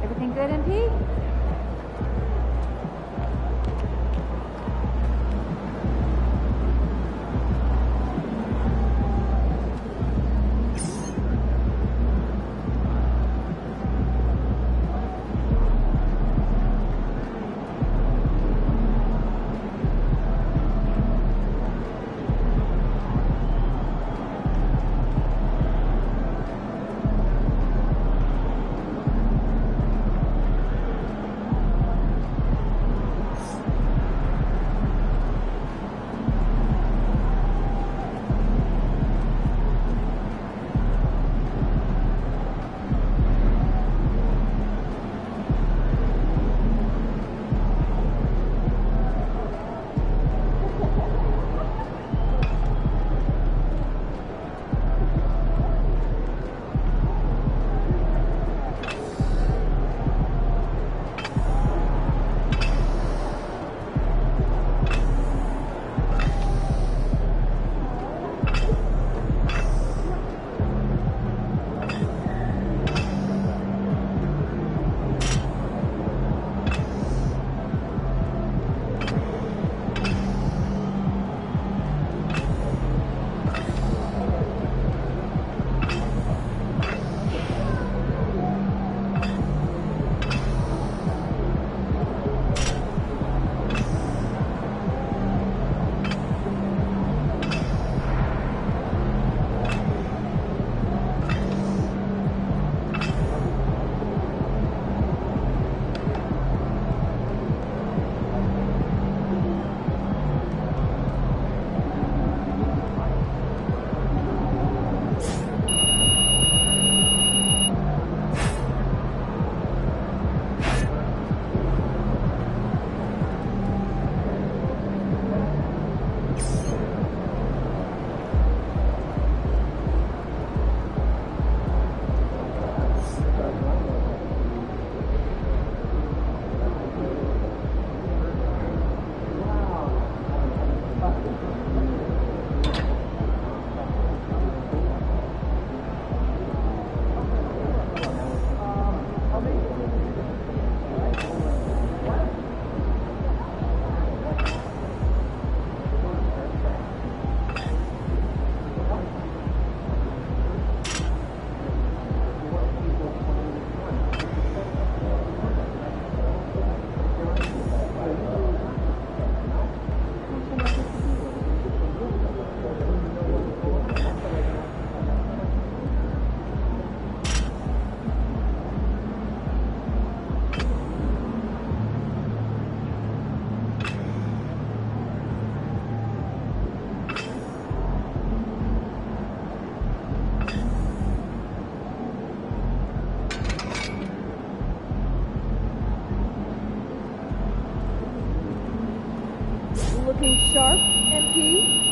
Everything good, MP? Looking sharp, MP.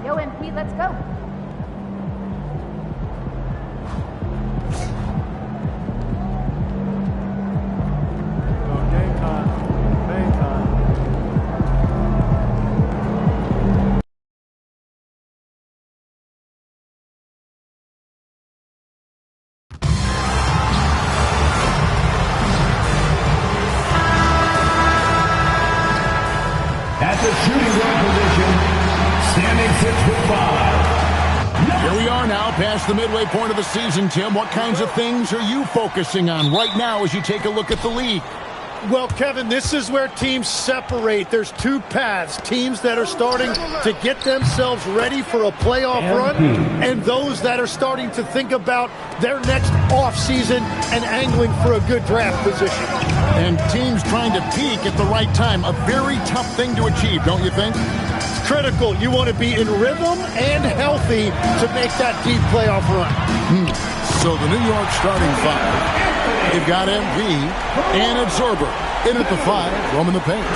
Yo, MP, let's go. At the shooting guard position, standing 6'5". Here we are now, past the midway point of the season, Tim. What kinds of things are you focusing on right now as you take a look at the league? Well, Kevin, this is where teams separate. There's two paths. Teams that are starting to get themselves ready for a playoff run, and those that are starting to think about their next offseason and angling for a good draft position. And teams trying to peak at the right time. A very tough thing to achieve, don't you think? It's critical. You want to be in rhythm and healthy to make that deep playoff run. So the New York starting five. They've got MP and Absorber in at the 5, roaming the paint.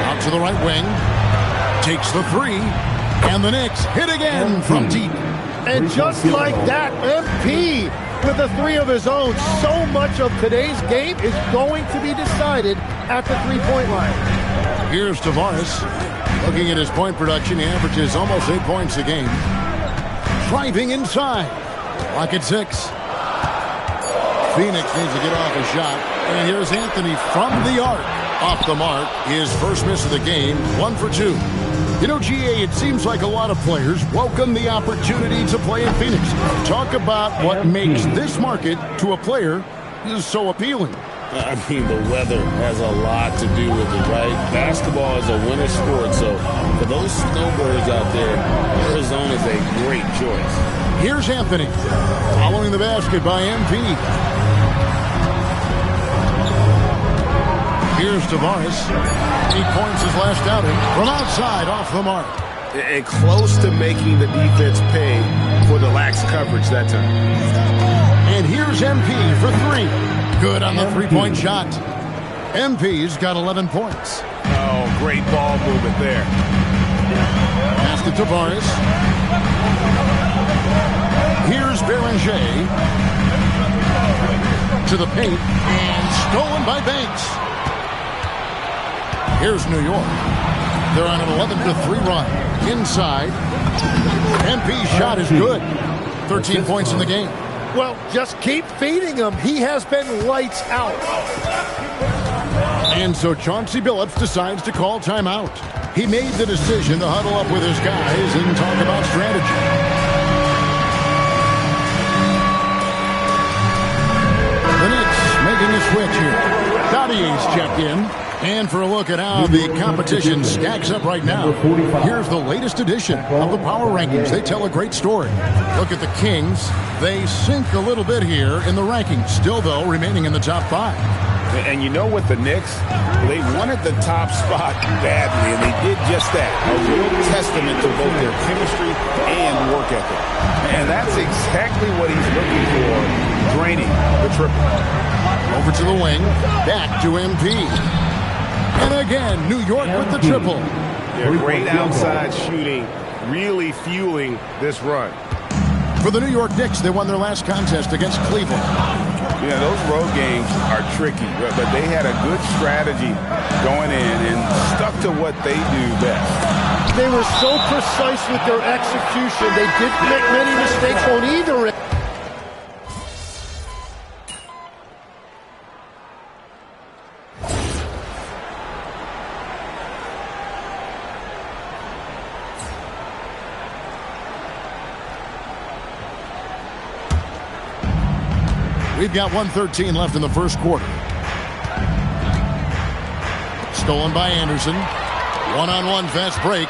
Out to the right wing. Takes the 3. And the Knicks hit again from deep. And just like that, MP with a 3 of his own. So much of today's game is going to be decided at the three-point line. Here's Tavares. Looking at his point production, he averages almost 8 points a game. Driving inside. Lock at 6. Phoenix needs to get off a shot. And here's Anthony from the arc. Off the mark. His first miss of the game. 1 for 2. You know, GA, it seems like a lot of players welcome the opportunity to play in Phoenix. Talk about what makes this market to a player so appealing. I mean, the weather has a lot to do with it, right? Basketball is a winter sport, so for those snowbirds out there, Arizona is a great choice. Here's Anthony, following the basket by MP. Here's Tavares. 8 points his last outing. From outside, off the mark. And close to making the defense pay for the lax coverage that time. And here's MP for 3. Good on the three-point shot. MP's got 11 points. Oh, great ball movement there. Pass to Tavares. Here's Beranger. To the paint. And stolen by Banks. Here's New York. They're on an 11-3 run. Inside. MP's shot is good. 13 points in the game. Well, just keep feeding him. He has been lights out. And so Chauncey Billups decides to call timeout. He made the decision to huddle up with his guys and talk about strategy. The Knicks making a switch here. Dottier's checked in. And for a look at how the competition stacks up right now, here's the latest edition of the Power Rankings. They tell a great story. Look at the Kings. They sink a little bit here in the rankings. Still, though, remaining in the top 5. And you know what, the Knicks, they wanted the top spot badly, and they did just that. A real testament to both their chemistry and work ethic. And that's exactly what he's looking for, draining the triple. Over to the wing. Back to MP. And again, New York with the triple. Yeah, great outside shooting, really fueling this run. For the New York Knicks, they won their last contest against Cleveland. Yeah, those road games are tricky, but they had a good strategy going in and stuck to what they do best. They were so precise with their execution. They didn't make many mistakes on either end. We've got 1:13 left in the first quarter. Stolen by Anderson. One-on-one fast break.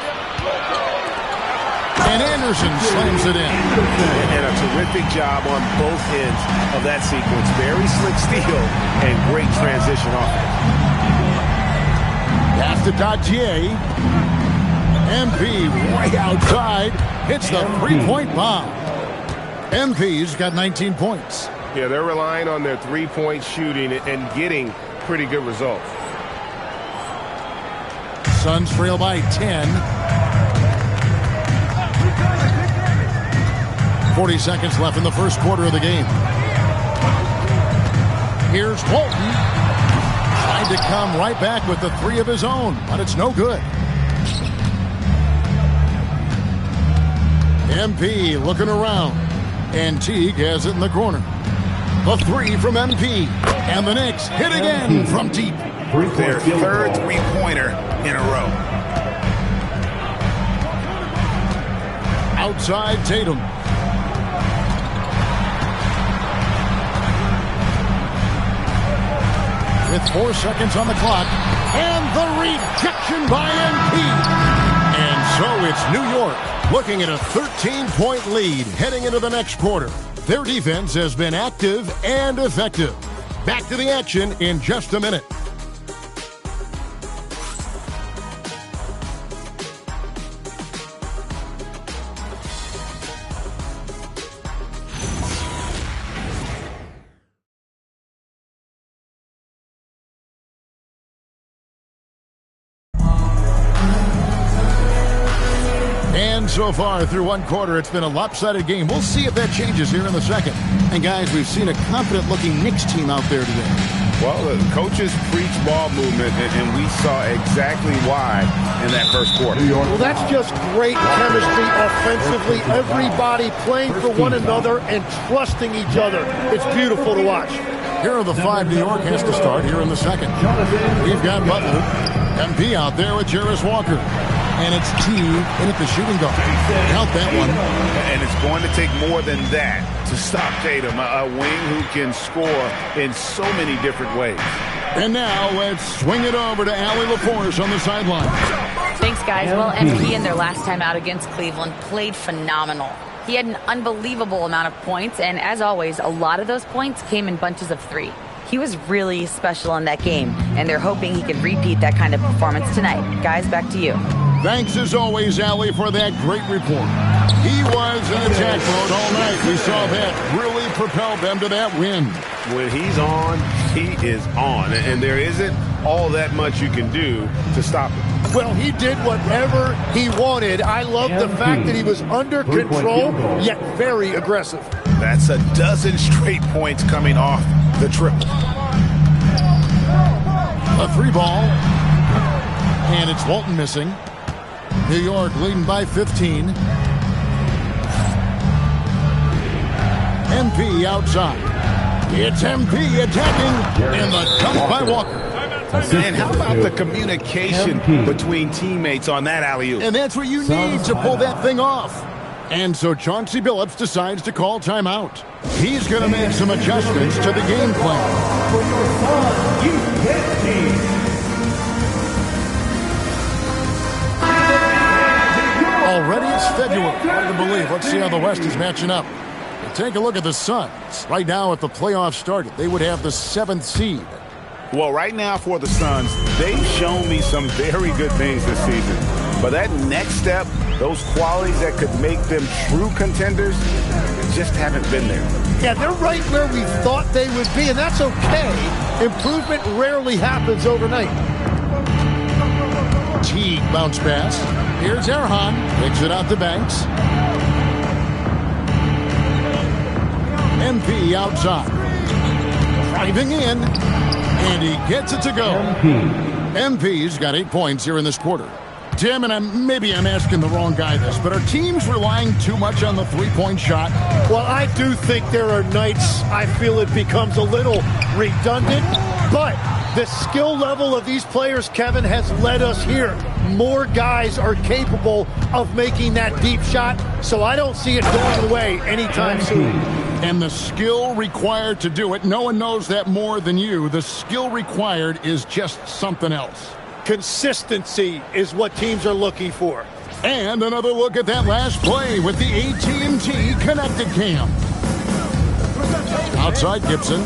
And Anderson slams it in. And a terrific job on both ends of that sequence. Very slick steal and great transition offense. Pass to Datier. MP right outside. Hits the three-point bomb. MP's got 19 points. Yeah, they're relying on their three-point shooting and getting pretty good results. Suns trail by 10. 40 seconds left in the first quarter of the game. Here's Walton. Tried to come right back with the three of his own, but it's no good. MP looking around. And Teague has it in the corner. The three from MP. And the Knicks hit again from deep. Their third three-pointer in a row. Outside Tatum. With 4 seconds on the clock. And the rejection by MP. And so it's New York looking at a 13-point lead heading into the next quarter. Their defense has been active and effective. Back to the action in just a minute. So far through one quarter, it's been a lopsided game. We'll see if that changes here in the second. And guys, we've seen a confident-looking Knicks team out there today. Well, the coaches preach ball movement, and we saw exactly why in that first quarter. Well, that's just great chemistry offensively. Everybody playing for one another and trusting each other. It's beautiful to watch. Here are the five New York has to start here in the second. We've got Butler, MP out there with Jarris Walker. And it's Teague in at the shooting guard. Count that one. And it's going to take more than that to stop Tatum, a wing who can score in so many different ways. And now let's swing it over to Allie LaForce on the sideline. Thanks, guys. Well, MP in their last time out against Cleveland played phenomenal. He had an unbelievable amount of points, and as always, a lot of those points came in bunches of three. He was really special in that game, and they're hoping he can repeat that kind of performance tonight. Guys, back to you. Thanks as always, Allie, for that great report. He was in attack mode all night. We saw that really propelled them to that win. When he's on, he is on. And there isn't all that much you can do to stop him. Well, he did whatever he wanted. I love the fact that he was under control, yet very aggressive. That's a dozen straight points coming off the triple. A three ball. And it's Walton missing. New York leading by 15. MP outside. It's MP attacking. And the dunk by Walker. And how about the communication between teammates on that alley-oop? And that's what you need to pull that thing off. And so Chauncey Billups decides to call timeout. He's going to make some adjustments to the game plan. For your East team. Already it's February. Hard to believe. Let's see how the West is matching up. We'll take a look at the Suns. Right now, if the playoffs started, they would have the 7th seed. Well, right now for the Suns, they've shown me some very good things this season. But that next step, those qualities that could make them true contenders, just haven't been there. Yeah, they're right where we thought they would be, and that's okay. Improvement rarely happens overnight. Teague bounce pass. Here's Erhan. Picks it out to Banks. MP outside. Driving in. And he gets it to go. MP's got 8 points here in this quarter. Tim, and maybe I'm asking the wrong guy this, but are teams relying too much on the three-point shot? Well, I do think there are nights I feel it becomes a little redundant, but the skill level of these players, Kevin, has led us here. More guys are capable of making that deep shot, so I don't see it going away anytime soon. And the skill required to do it, no one knows that more than you. The skill required is just something else. Consistency is what teams are looking for. And another look at that last play with the AT&T Connected Cam. Outside Gibson.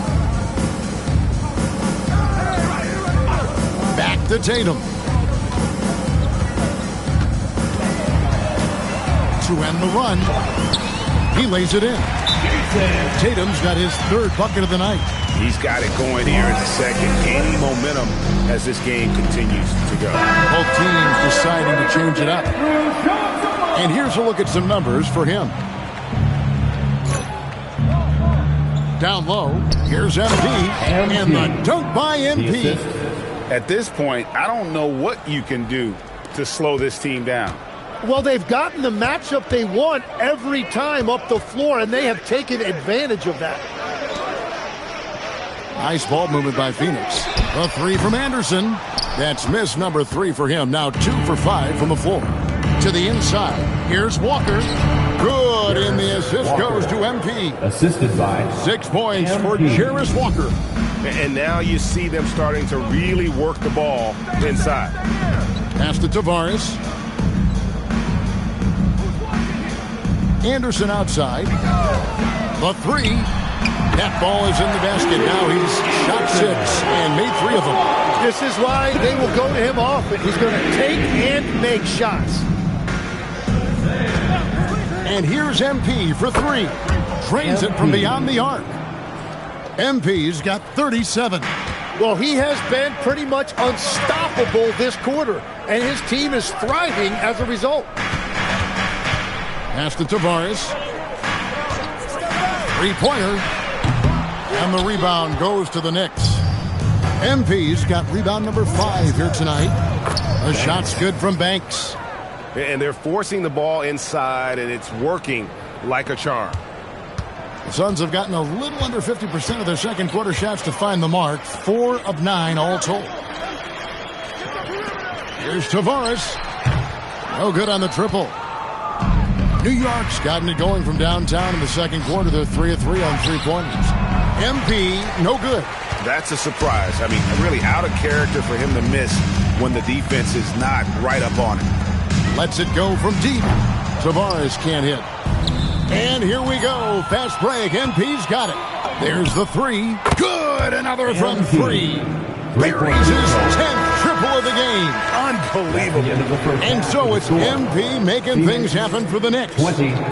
Back to Tatum. To end the run. He lays it in. Tatum's got his third bucket of the night. He's got it going here in the second. Gaining momentum as this game continues to go. Both teams deciding to change it up. And here's a look at some numbers for him. Down low, here's MP, and the dunk by MP. At this point, I don't know what you can do to slow this team down. Well, they've gotten the matchup they want every time up the floor, and they have taken advantage of that. Nice ball movement by Phoenix. A three from Anderson. That's miss number 3 for him. Now 2 for 5 from the floor. To the inside. Here's Walker. Good, and the assist goes to MP. Assisted by 6 points for Jarris Walker. And now you see them starting to really work the ball inside. Pass to Tavares. Anderson outside. The 3. That ball is in the basket. Now he's shot 6 and made 3 of them. This is why they will go to him often. He's going to take and make shots. And here's MP for 3. Drains it from beyond the arc. MP's got 37. Well, he has been pretty much unstoppable this quarter, and his team is thriving as a result. Pass to Tavares. 3-pointer. And the rebound goes to the Knicks. MP's got rebound number 5 here tonight. The shot's good from Banks. And they're forcing the ball inside, and it's working like a charm. The Suns have gotten a little under 50% of their second quarter shots to find the mark. 4 of 9 all told. Here's Tavares. No good on the triple. New York's gotten it going from downtown in the second quarter. They're 3 of 3 on 3-pointers. MP, no good. That's a surprise. I mean, really out of character for him to miss when the defense is not right up on him. Lets it go from deep. Tavares can't hit. And here we go. Fast break. MP's got it. There's the 3. Good. Another from 3. Buries his 10th triple of the game. Unbelievable. And so it's MP making things happen for the Knicks.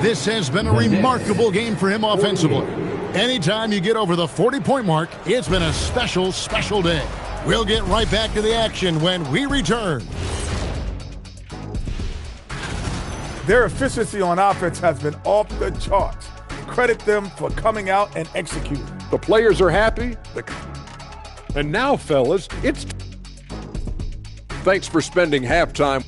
This has been a remarkable game for him offensively. Anytime you get over the 40-point mark, it's been a special, special day. We'll get right back to the action when we return. Their efficiency on offense has been off the charts. Credit them for coming out and executing. The players are happy. And now, fellas, it's... Thanks for spending halftime.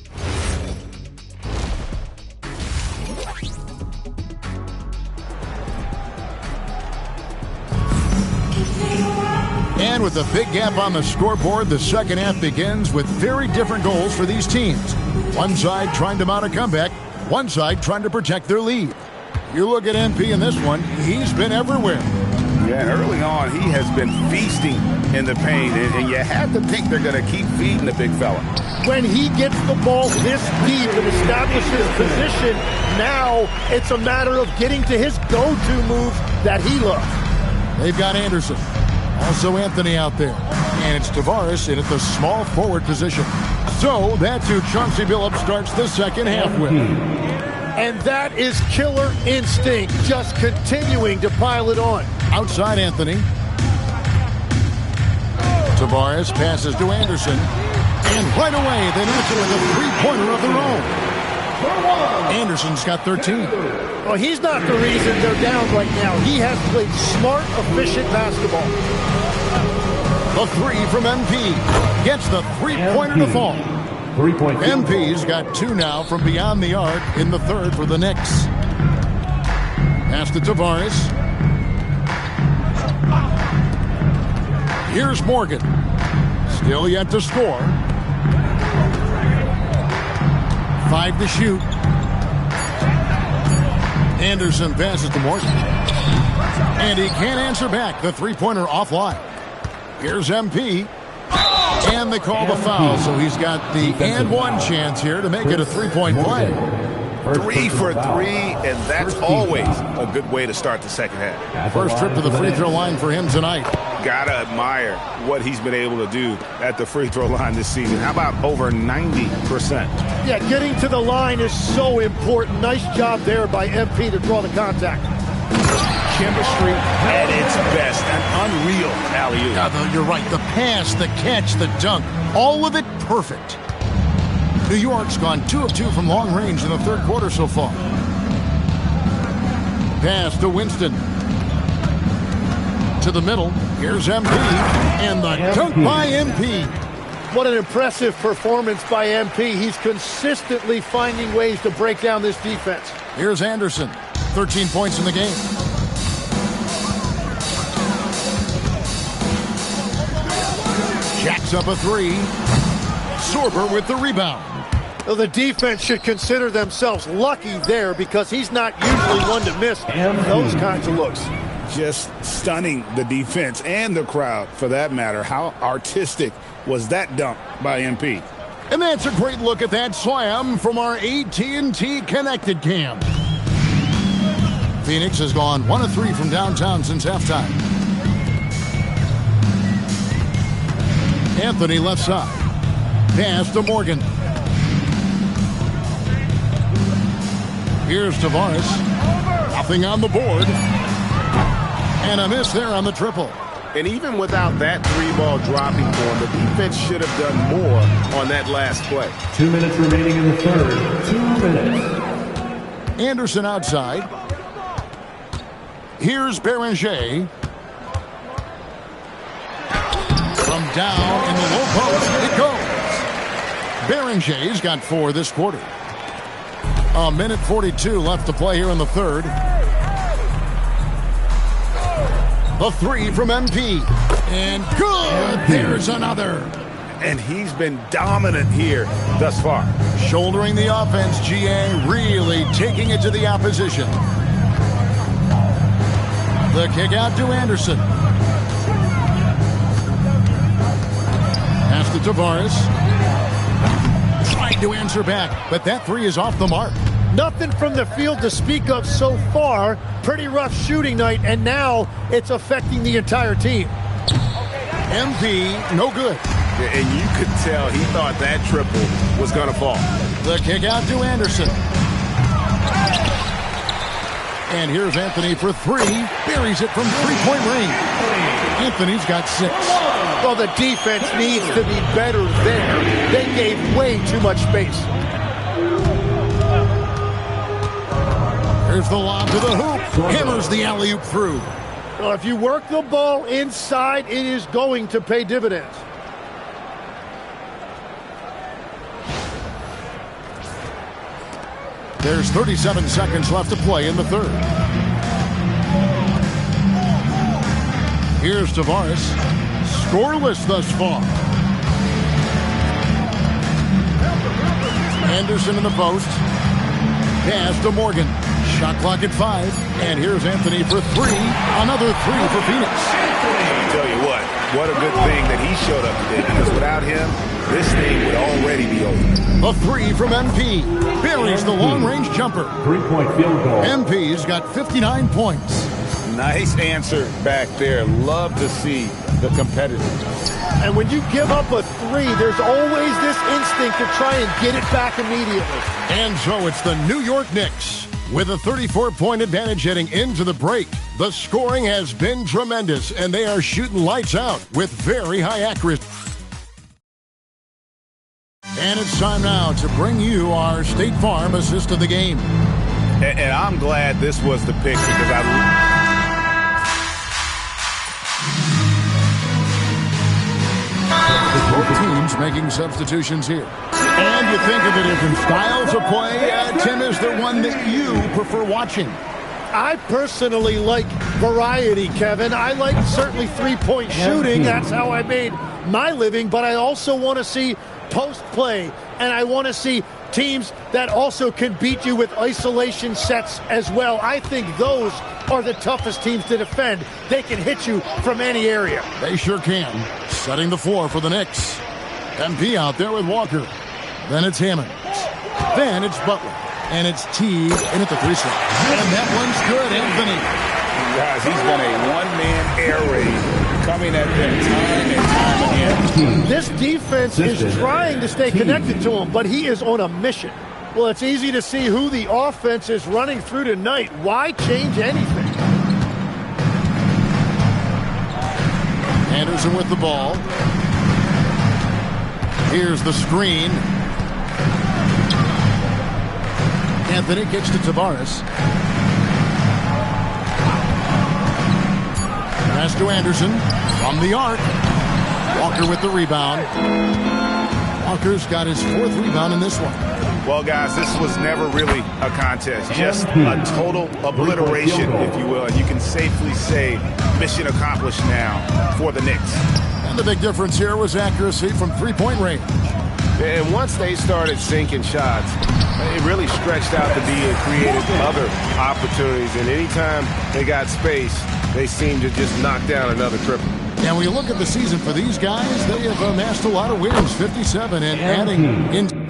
And with a big gap on the scoreboard, the second half begins with very different goals for these teams. One side trying to mount a comeback, one side trying to protect their lead. You look at MP in this one, he's been everywhere. Yeah, and early on, he has been feasting in the paint, and you have to think they're going to keep feeding the big fella. When he gets the ball this deep and establishes position, now it's a matter of getting to his go-to moves that he loves. They've got Anderson. Also Anthony out there. And it's Tavares in at the small forward position. So that's who Chauncey Billups starts the second half with. And that is killer instinct, just continuing to pile it on. Outside Anthony. Tavares passes to Anderson. And right away, they knock it with a three-pointer of their own. Anderson's got 13. Well, he's not the reason they're down right now. He has played smart, efficient basketball. The 3 from MP. Gets the three-pointer to fall. 3-point. MP's got 2 now from beyond the arc in the third for the Knicks. Pass to Tavares. Here's Morgan. Still yet to score. 5 to shoot. Anderson passes to Morgan. And he can't answer back. The three-pointer offline. Here's MP. And they call the foul, so he's got the and one chance here to make it a three-point play. 3 for 3, and that's always a good way to start the second half. First trip to the free throw line for him tonight. Gotta admire what he's been able to do at the free throw line this season. How about over 90%? Yeah, getting to the line is so important. Nice job there by MP to draw the contact. Chemistry at its best. An unreal alley-oop. Yeah, you're right. The pass, the catch, the dunk, all of it perfect. New York's gone 2 of 2 from long range in the third quarter so far. Pass to Winston. To the middle. Here's MP. And the dunk by MP. What an impressive performance by MP. He's consistently finding ways to break down this defense. Here's Anderson. 13 points in the game. Jacks up a 3. Sorber with the rebound. Well, the defense should consider themselves lucky there because he's not usually one to miss those kinds of looks. Just stunning the defense and the crowd, for that matter. How artistic was that dunk by MP? And that's a great look at that slam from our AT&T Connected Cam. Phoenix has gone 1 of 3 from downtown since halftime. Anthony left side. Pass to Morgan. Here's Tavares. Nothing on the board. And a miss there on the triple. And even without that 3-ball dropping for him, the defense should have done more on that last play. 2 minutes remaining in the third. 2 minutes. Anderson outside. Here's Beranger. From down in the low post, it goes. Beranger's got 4 this quarter. A minute 42 left to play here in the third. The 3 from MP. And good. There's another. And he's been dominant here thus far. Shouldering the offense, GA really taking it to the opposition. The kick out to Anderson. Pass to Tavares. Tried to answer back, but that 3 is off the mark. Nothing from the field to speak of so far. Pretty rough shooting night, and now it's affecting the entire team. MP, no good. And you could tell he thought that triple was going to fall. The kick out to Anderson. And here's Anthony for 3. Buries it from three-point range. Anthony's got 6. Well, the defense needs to be better there. They gave way too much space. Here's the lob to the hoop. Hammers the alley-oop through. Well, if you work the ball inside, it is going to pay dividends. There's 37 seconds left to play in the third. Here's Tavares. Scoreless thus far. Anderson in the post. Pass to Morgan. Shot clock at 5. And here's Anthony for 3. Another 3 for Phoenix. I'll tell you what a good thing that he showed up today, because without him, this thing would already be over. A 3 from MP. Buries the long-range jumper. 3-point field goal. MP's got 59 points. Nice answer back there. Love to see the competitiveness. And when you give up a 3, there's always this instinct to try and get it back immediately. And so it's the New York Knicks with a 34-point advantage heading into the break. The scoring has been tremendous, and they are shooting lights out with very high accuracy. And it's time now to bring you our State Farm assist of the game. And I'm glad this was the pick, because both teams making substitutions here. And you think of the different styles of play. Tim, is there one that you prefer watching? I personally like variety, Kevin. I like certainly three-point shooting. That's how I made my living. But I also want to see post play, and I want to see teams that also can beat you with isolation sets as well. I think those are the toughest teams to defend. They can hit you from any area. They sure can. Setting the floor for the Knicks. MP out there with Walker. Then it's Hammond. Then it's Butler. And it's Teague in at the free throw. And that one's good, Anthony. Guys, he's been a one-man air raid coming at them time and time again. This defense is trying to stay connected to him, but he is on a mission. Well, it's easy to see who the offense is running through tonight. Why change anything? Anderson with the ball. Here's the screen. Anthony kicks to Tavares. Pass to Anderson from the arc. Walker with the rebound. Walker's got his 4th rebound in this one. Well, guys, this was never really a contest. Just a total obliteration, if you will. And you can safely say mission accomplished now for the Knicks. And the big difference here was accuracy from three-point range. And once they started sinking shots, it really stretched out to be and created other opportunities. And anytime they got space, they seemed to just knock down another triple. And when you look at the season for these guys, they have amassed a lot of wins, 57, and adding in.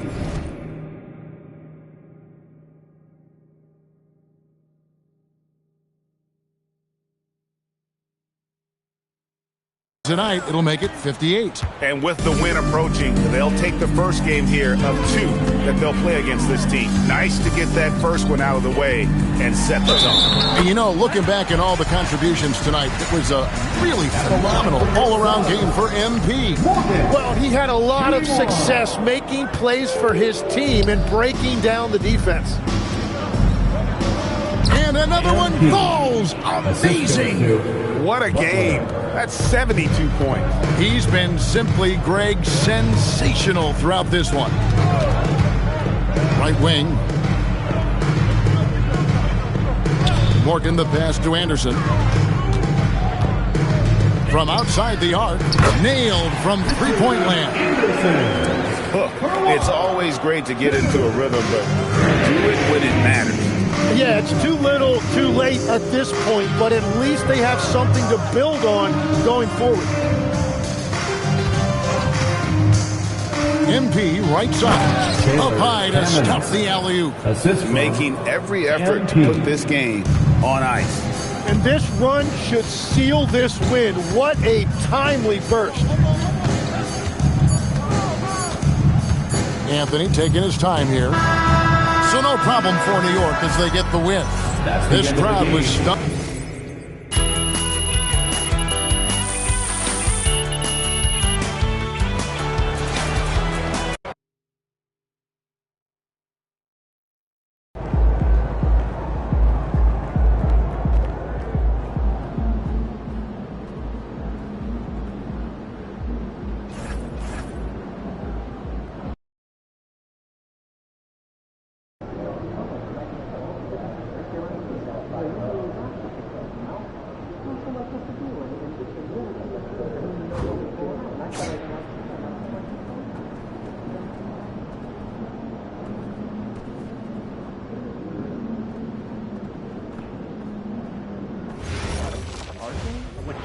Tonight, it'll make it 58. And with the win approaching, they'll take the first game here of 2 that they'll play against this team. Nice to get that first one out of the way and set the tone. And you know, looking back at all the contributions tonight, it was a really phenomenal all-around game for MP. Well, he had a lot of success making plays for his team and breaking down the defense. And another one falls. Amazing. What a game. That's 72 points. He's been simply, Greg, sensational throughout this one. Right wing. Morgan the pass to Anderson. From outside the arc. Nailed from three-point land. Look, it's always great to get into a rhythm, but do it when it matters. Yeah, it's too little, too late at this point, but at least they have something to build on going forward. MP right side. Up high to stuff the alley-oop. Making every effort to put this game on ice. And this run should seal this win. What a timely burst. Anthony taking his time here. So no problem for New York as they get the win. This crowd was stuck.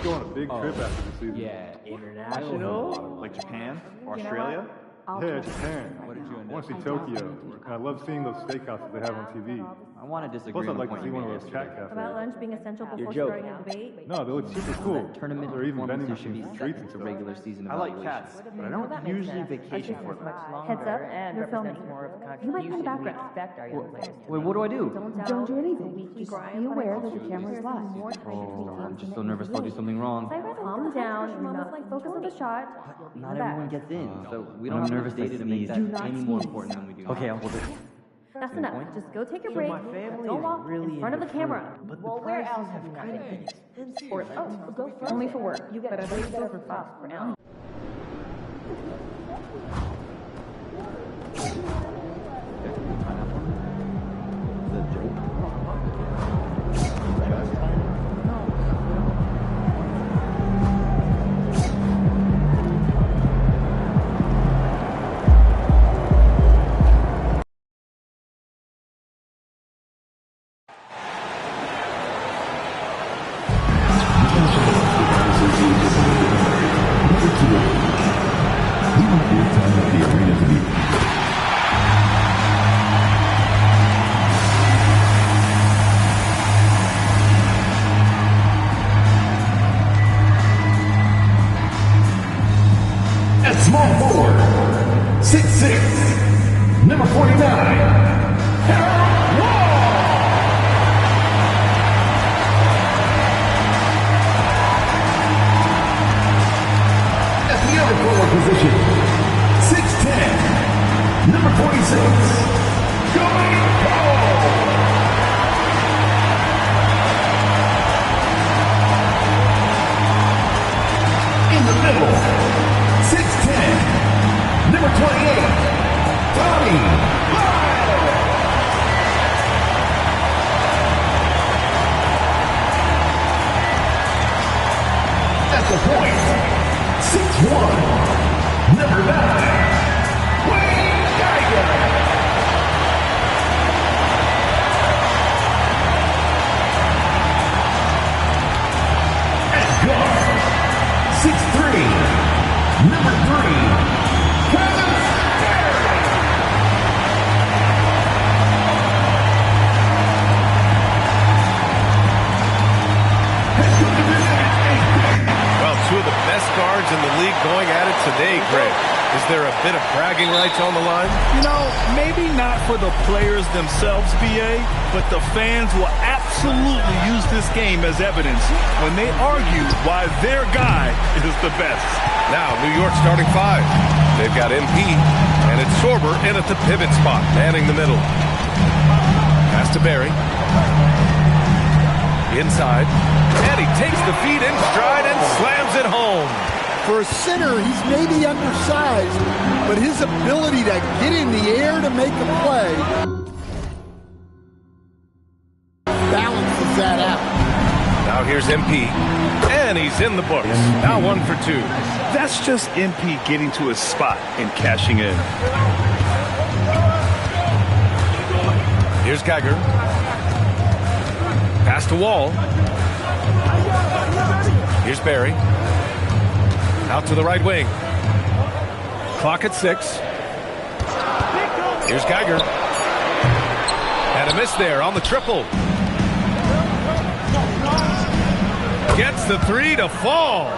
Go on a big trip after the season. Yeah, international. Like Japan or Australia? Yeah, Japan. I want to see Tokyo. And I love seeing those steakhouses they have on TV. I want to disagree. Plus, I'd on the like to point see you one of made those yesterday. chat cafes. About lunch being essential before You're starting a debate? No, they look super cool. Tournament They're even vending performances should be machines, set streets and to stuff. regular season I like evaluation. cats, but I don't usually vacation for them. Heads up, you're filming. You might be in the background. Wait, what do I do? Don't do anything. Just be aware that the camera's live. Oh, I'm just so nervous I'll do something wrong. Calm down. You're not focus on the shot. Not everyone gets in, so we don't have nervous data to make that any more important than we do. Okay, I'll hold it. That's enough. Just go take a break. Don't walk in front of the camera. Well, where else have you not been? Or, go only for work. You get a break for for now. He will be Number 49. Forward position, 6'10", number 26, in the middle, 6'10", number 28, Tommy. At the point, 6'1", number 9, Wayne Geiger. At guard, 6'3", number 3, Kevin Barry. Well, two of the best guards in the league going at it today, Greg. Is there a bit of bragging rights on the line? You know, maybe not for the players themselves, BA, but the fans will absolutely use this game as evidence when they argue why their guy is the best. Now, New York starting five. They've got MP, and it's Sorber in at the pivot spot, manning the middle. Pass to Barry. Inside, and he takes the feed in stride and slams it home. For a center, he's maybe undersized, but his ability to get in the air to make a play balances that out. Now here's MP, and he's in the books. Now 1 for 2. That's just MP getting to his spot and cashing in. Here's Geiger. Pass to Wall. Here's Barry. Out to the right wing. Clock at 6. Here's Geiger. And a miss there on the triple. Gets the three to fall.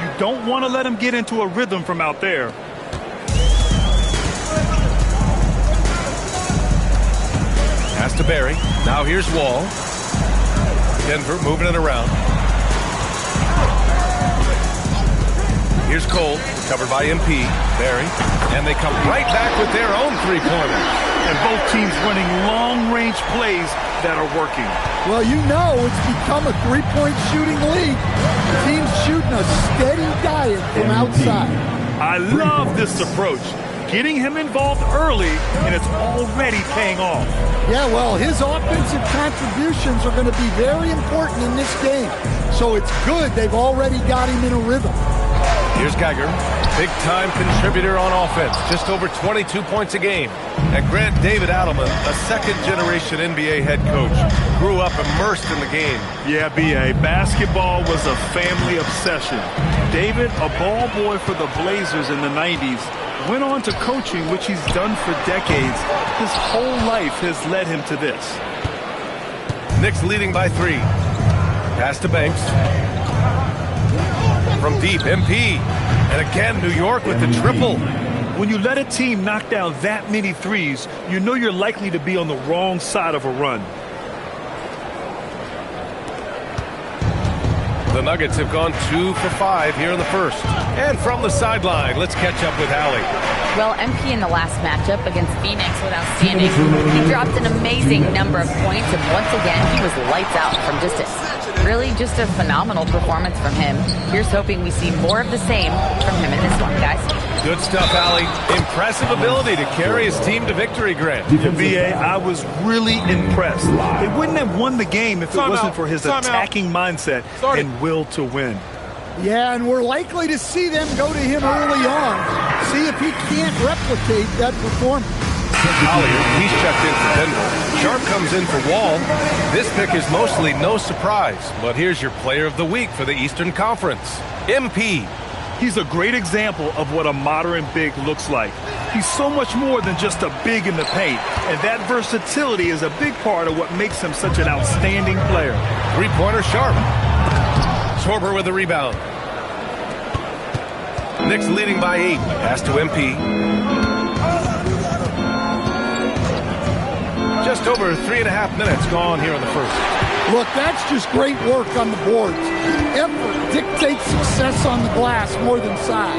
You don't want to let him get into a rhythm from out there. Pass to Barry. Now here's Wall. Denver moving it around. Here's Cole, covered by MP, Barry, and they come right back with their own three-pointer. And both teams running long-range plays that are working. Well, you know it's become a three-point shooting league. Teams shooting a steady diet from outside. I love this approach. Getting him involved early, and it's already paying off. Yeah, well, his offensive contributions are going to be very important in this game. So it's good they've already got him in a rhythm. Here's Geiger, big-time contributor on offense, just over 22 points a game. And Grant David Adelman, a second-generation NBA head coach, grew up immersed in the game. Yeah, B.A., basketball was a family obsession. David, a ball boy for the Blazers in the 90s, went on to coaching, which he's done for decades. His whole life has led him to this. Knicks leading by 3. Pass to Banks. From deep, MP. And again, New York with the triple. When you let a team knock down that many threes, you know you're likely to be on the wrong side of a run. The Nuggets have gone 2 for 5 here in the first. And from the sideline, let's catch up with Allie. Well, MP in the last matchup against Phoenix was outstanding. He dropped an amazing number of points, and once again, he was lights out from distance. Really just a phenomenal performance from him. Here's hoping we see more of the same from him in this one, guys. Good stuff, Allie. Impressive ability to carry his team to victory, Grant. B.A., I was really impressed. They wouldn't have won the game if it wasn't for his attacking mindset and will to win. Yeah, and we're likely to see them go to him early on. See if he can't replicate that performance. Collier, he's checked in for Denver. Sharp comes in for Wall. This pick is mostly no surprise, but here's your player of the week for the Eastern Conference, MP. He's a great example of what a modern big looks like. He's so much more than just a big in the paint, and that versatility is a big part of what makes him such an outstanding player. Three-pointer Sharp. Sorber with the rebound. Knicks leading by 8. Pass to MP. Just over 3.5 minutes gone here in the first. Look, that's just great work on the boards. Effort dictates success on the glass more than size.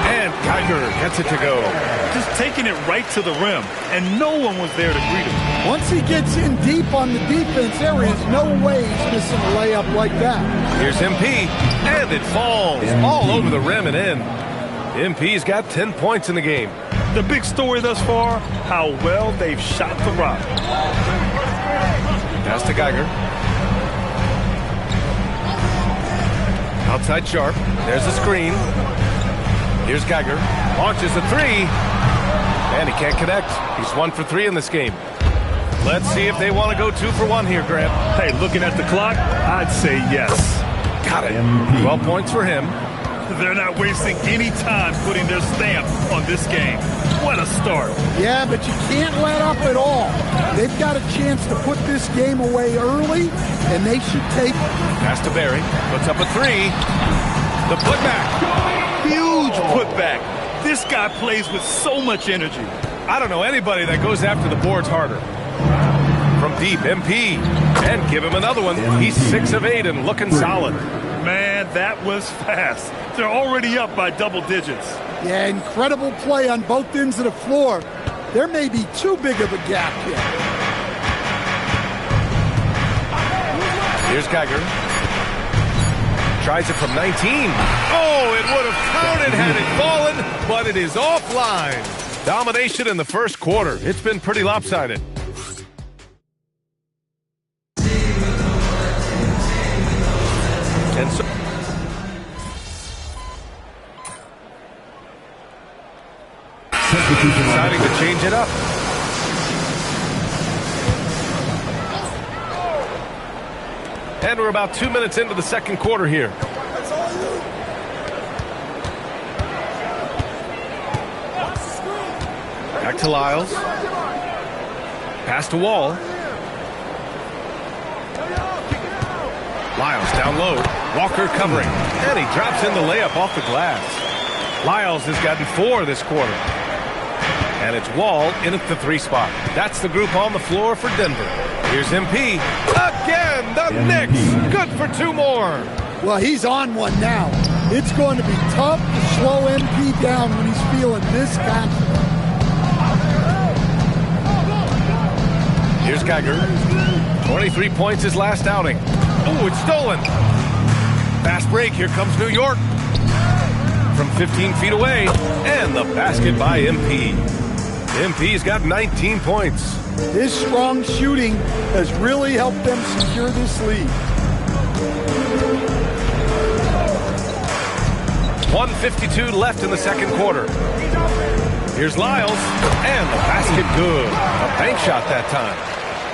And Geiger gets it to go. Just taking it right to the rim, and no one was there to greet him. Once he gets in deep on the defense, there is no way he's missing a layup like that. Here's MP, and it falls all over the rim and in. MP's got 10 points in the game. The big story thus far, how well they've shot the rock. Pass to Geiger. Outside Sharp. There's a screen. Here's Geiger. Launches a three. And he can't connect. He's 1 for 3 in this game. Let's see if they want to go 2 for 1 here, Grant. Hey, looking at the clock, I'd say yes. Got it. 12 points for him. They're not wasting any time putting their stamp on this game. What a start. Yeah, but you can't let up at all. They've got a chance to put this game away early, and they should take it. Pass to Barry. Puts up a 3. The putback. Huge putback. This guy plays with so much energy. I don't know anybody that goes after the boards harder. From deep, MP. And give him another one. He's 6 of 8 and looking solid. Man, that was fast. They're already up by double digits. Yeah, incredible play on both ends of the floor. There may be too big of a gap here. Here's Geiger. Tries it from 19. Oh, it would have counted had it fallen, but it is offline. Domination in the first quarter. It's been pretty lopsided. And so deciding to change it up. And we're about 2 minutes into the second quarter here. Back to Lyles. Pass to Wall. Lyles down low. Walker covering. And he drops in the layup off the glass. Lyles has gotten 4 this quarter. And it's Wall in at the 3 spot. That's the group on the floor for Denver. Here's MP. Again, the Knicks. Good for 2 more. Well, he's on one now. It's going to be tough to slow MP down when he's feeling this confident. Here's Geiger. 23 points his last outing. Oh, it's stolen. Fast break. Here comes New York. From 15 feet away. And the basket by MP. MP's got 19 points. His strong shooting has really helped them secure this lead. 1:52 left in the second quarter. Here's Lyles. And the basket good. A bank shot that time.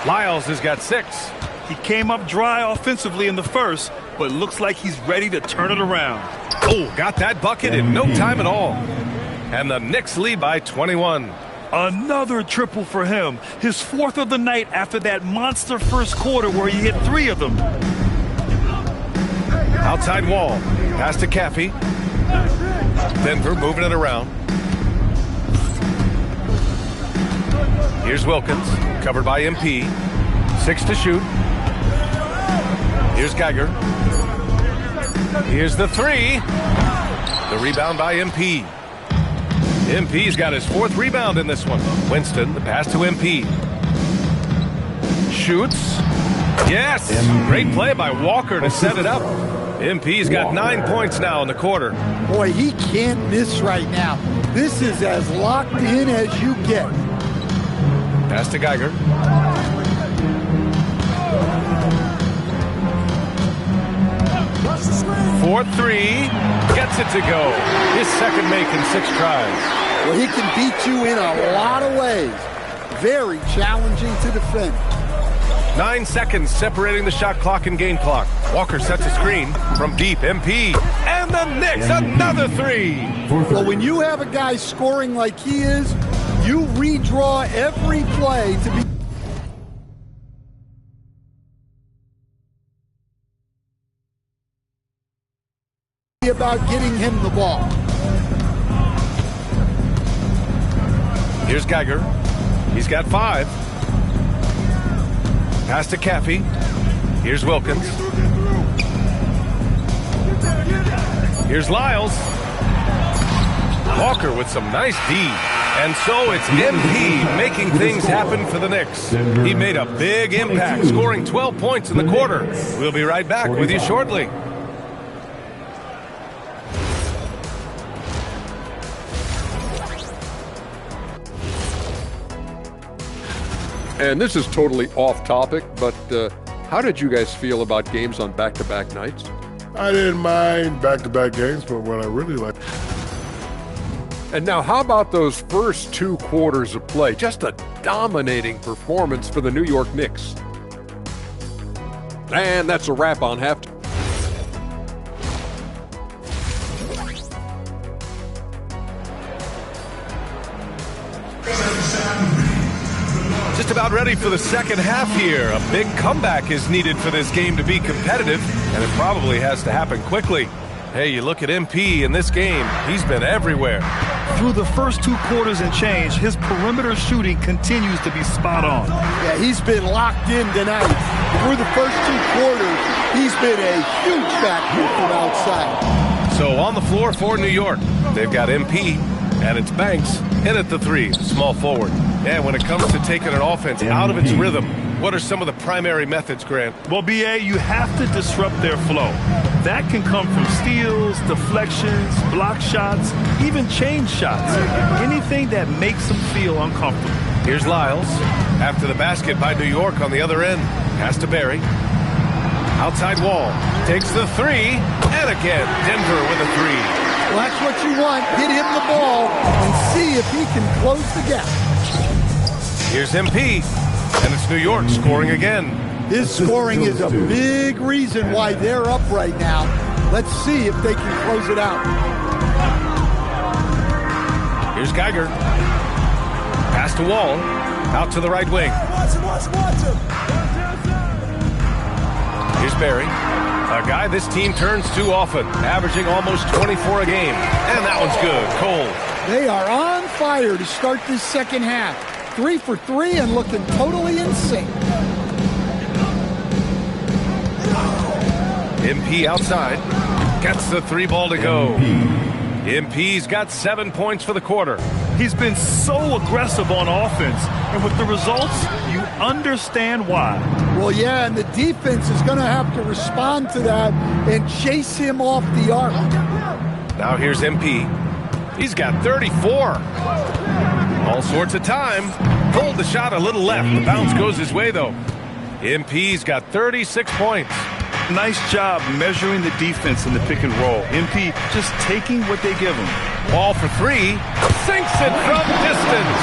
Lyles has got 6. He came up dry offensively in the first, but looks like he's ready to turn it around. Oh, got that bucket in no time at all. And the Knicks lead by 21. Another triple for him. His 4th of the night after that monster first quarter where he hit 3 of them. Outside Wall. Pass to Caffey. Denver moving it around. Here's Wilkins. Covered by MP. 6 to shoot. Here's Geiger. Here's the 3. The rebound by MP. MP's got his 4th rebound in this one. Winston, the pass to MP. Shoots. Yes! Great play by Walker to set it up. MP's got 9 points now in the quarter. Boy, he can't miss right now. This is as locked in as you get. Pass to Geiger. For 3, gets it to go. His second make in 6 tries. Well, he can beat you in a lot of ways. Very challenging to defend. 9 seconds separating the shot clock and game clock. Walker sets a screen from deep. MP. And the Knicks, another 3. Well, when you have a guy scoring like he is, you redraw every play to be about getting him the ball. Here's Geiger. He's got 5. Pass to Caffey. Here's Wilkins. Here's Lyles. Walker with some nice D. And so it's MP making things happen for the Knicks. He made a big impact, scoring 12 points in the quarter. We'll be right back with you shortly. And this is totally off topic, but how did you guys feel about games on back-to-back nights? I didn't mind back-to-back games, but what I really liked. And now, how about those first 2 quarters of play? Just a dominating performance for the New York Knicks. And that's a wrap on halftime. Just about ready for the second half here. A big comeback is needed for this game to be competitive, and it probably has to happen quickly. Hey, you look at MP in this game, he's been everywhere. Through the first 2 quarters and change, his perimeter shooting continues to be spot on. Yeah, he's been locked in tonight. Through the first 2 quarters, he's been a huge factor from outside. So on the floor for New York, they've got MP, and it's Banks in at the 3, small forward. Yeah, when it comes to taking an offense out of its rhythm, what are some of the primary methods, Grant? Well, BA, you have to disrupt their flow. That can come from steals, deflections, block shots, even change shots. Anything that makes them feel uncomfortable. Here's Lyles. After the basket by New York on the other end. Pass to Barry. Outside wall. Takes the 3. And again, Denver with a 3. Well, that's what you want. Get him the ball and see if he can close the gap. Here's MP. And it's New York scoring again. His scoring is a big reason why they're up right now. Let's see if they can close it out. Here's Geiger. Pass to Wall. Out to the right wing. Here's Barry. A guy this team turns to often, averaging almost 24 a game. And that one's good. Cole. They are on fire to start this second half. 3 for 3 and looking totally in sync. MP outside. Gets the 3 ball to go. MP's got 7 points for the quarter. He's been so aggressive on offense, and with the results, you understand why. Well, yeah, and the defense is going to have to respond to that and chase him off the arc. Now here's MP. He's got 34. All sorts of time. Pulled the shot a little left. The bounce goes his way, though. MP's got 36 points. Nice job measuring the defense in the pick and roll. MP just taking what they give him. Ball for 3. Sinks it from distance.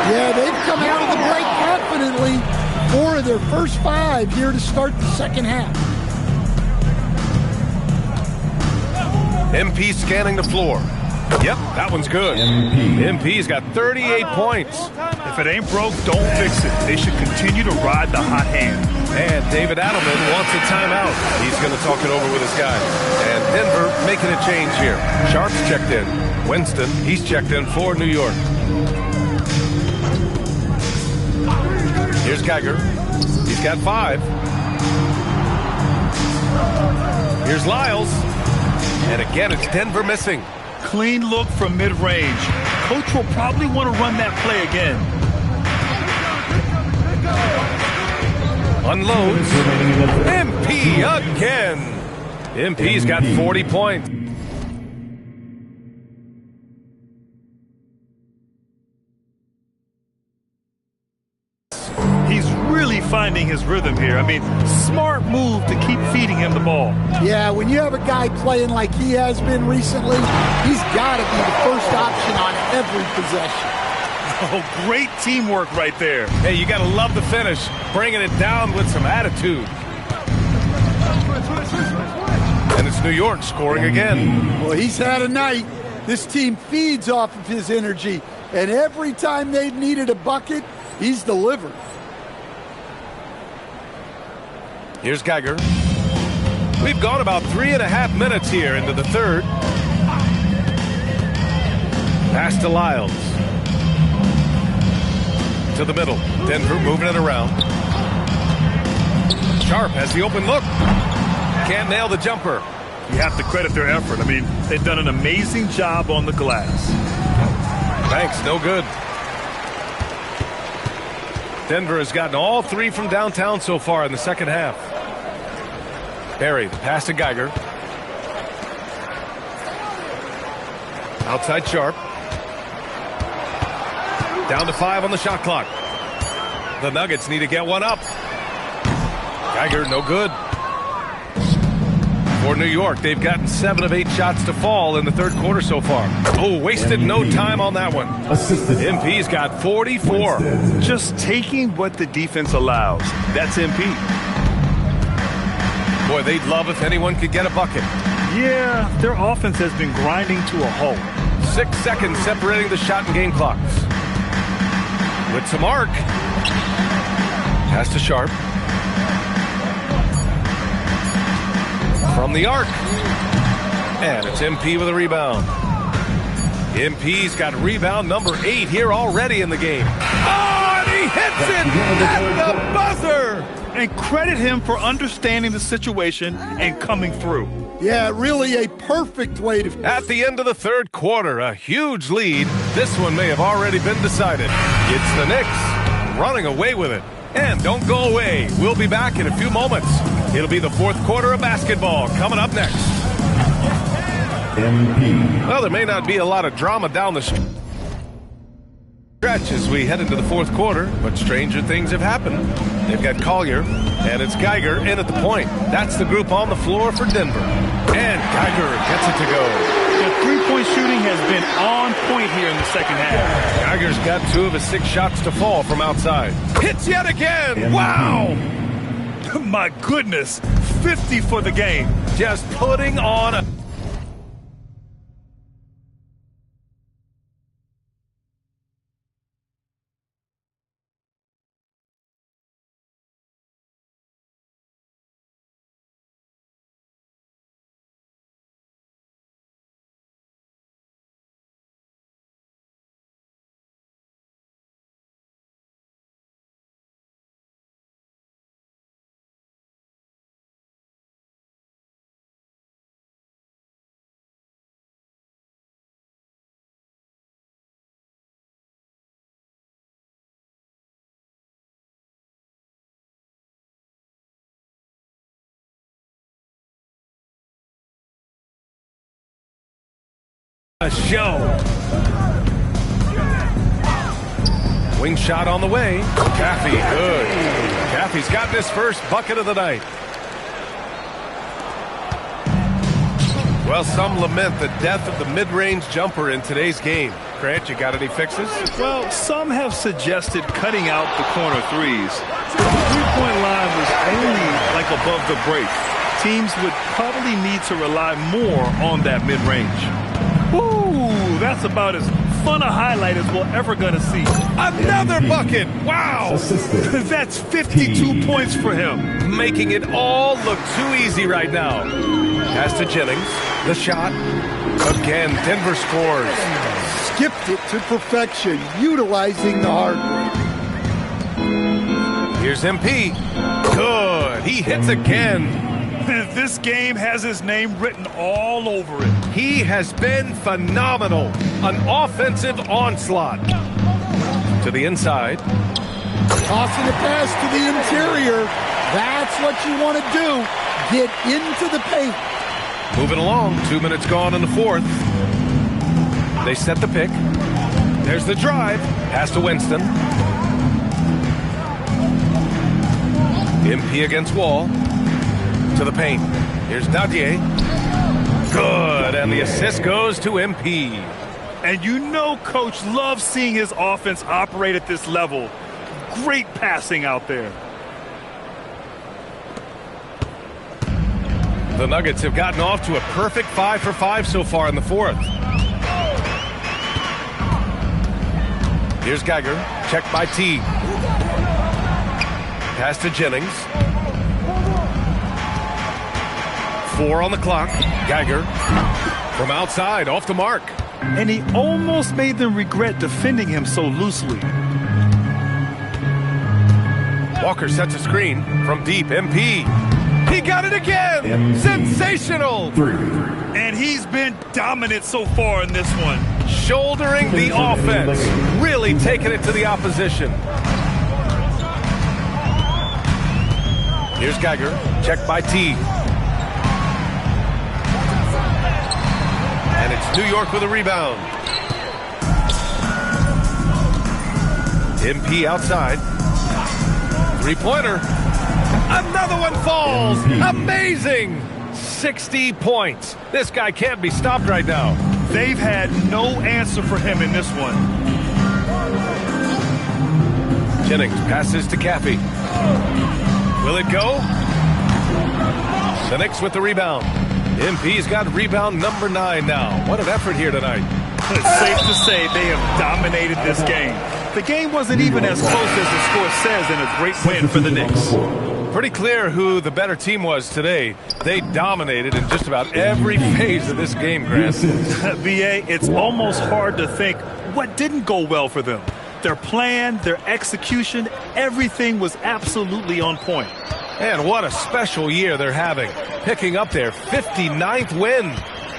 Yeah, they've come out of the break confidently. 4 of their first 5 here to start the second half. MP scanning the floor. Yep, that one's good. MP's got 38 points. If it ain't broke, don't fix it. They should continue to ride the hot hand. And David Adelman wants a timeout. He's going to talk it over with his guys. And Denver making a change here. Sharp's checked in. Winston, he's checked in for New York. Here's Geiger. He's got 5. Here's Lyles. And again, it's Denver missing. Clean look from mid-range. Coach will probably want to run that play again. Unloads. MP again. MP's got 40 points. He's really finding his rhythm here. I mean, smart move to keep feeding him the ball. Yeah, when you have a guy playing like he has been recently, he's got to be the first option on every possession. Oh, great teamwork right there. Hey, you got to love the finish, bringing it down with some attitude. And it's New York scoring again. Well, he's had a night. This team feeds off of his energy, and every time they've needed a bucket, he's delivered. Here's Geiger. We've gone about 3.5 minutes here into the third. Pass to Lyles. To the middle. Denver moving it around. Sharp has the open look. Can't nail the jumper. You have to credit their effort. I mean, they've done an amazing job on the glass. Banks, no good. Denver has gotten all 3 from downtown so far in the second half. Barry, the pass to Geiger. Outside Sharp. Down to 5 on the shot clock. The Nuggets need to get one up. Geiger, no good. For New York, they've gotten 7 of 8 shots to fall in the third quarter so far. Oh, wasted no time on that one. MP's got 44. Just taking what the defense allows. That's MP. Boy, they'd love if anyone could get a bucket. Yeah, their offense has been grinding to a halt. 6 seconds separating the shot and game clocks. With some arc. Pass to Sharp. From the arc. And it's MP with a rebound. MP's got rebound number 8 here already in the game. Oh, and he hits it at the buzzer! And credit him for understanding the situation and coming through. Yeah, really a perfect way to... At the end of the third quarter, a huge lead. This one may have already been decided. It's the Knicks running away with it. And don't go away. We'll be back in a few moments. It'll be the fourth quarter of basketball coming up next. MP. Well, there may not be a lot of drama down the stretch as we head into the fourth quarter, but stranger things have happened. They've got Collier, and it's Geiger in at the point. That's the group on the floor for Denver. And Geiger gets it to go. The three-point shooting has been on point here in the second half. Geiger's got 2 of his 6 shots to fall from outside. Hits yet again! Wow! My goodness, 50 for the game. Just putting on a... A show. Wing shot on the way. Caffey, good. Caffey's gotten his first bucket of the night. Well, some lament the death of the mid-range jumper in today's game. Grant, you got any fixes? Well, some have suggested cutting out the corner threes. The three-point line was only like above the break. Teams would probably need to rely more on that mid-range. Ooh, that's about as fun a highlight as we're ever going to see. Another bucket! Wow! That's 52 points for him. Making it all look too easy right now. Pass to Jennings. The shot. Again, Denver scores. Skipped it to perfection, utilizing the hard break. Here's MP. Good. He hits again. This game has his name written all over it. He has been phenomenal. An offensive onslaught. To the inside. Tossing a pass to the interior. That's what you want to do. Get into the paint. Moving along. 2 minutes gone in the fourth. They set the pick. There's the drive. Pass to Winston. MP against Wall. To the paint. Here's Dadier. Good, and the assist goes to MP. And you know Coach loves seeing his offense operate at this level. Great passing out there. The Nuggets have gotten off to a perfect 5 for 5 so far in the fourth. Here's Geiger. Checked by T. Pass to Jennings. 4 on the clock. Geiger from outside, off the mark. And he almost made them regret defending him so loosely. Walker sets a screen from deep. MP. He got it again. Sensational. And he's been dominant so far in this one. Shouldering the offense. Really taking it to the opposition. Here's Geiger. Checked by T. And it's New York with a rebound. MP outside. Three-pointer. Another one falls. Amazing. 60 points. This guy can't be stopped right now. They've had no answer for him in this one. Jennings passes to Caffey. Will it go? KNICKS with the rebound. MP's got rebound number 9 now. What an effort here tonight. It's safe to say they have dominated this game. The game wasn't even as close as the score says, and a great win for the Knicks. Pretty clear who the better team was today. They dominated in just about every phase of this game, Grant. VA, it's almost hard to think what didn't go well for them. Their plan, their execution, everything was absolutely on point. And what a special year they're having, picking up their 59th win.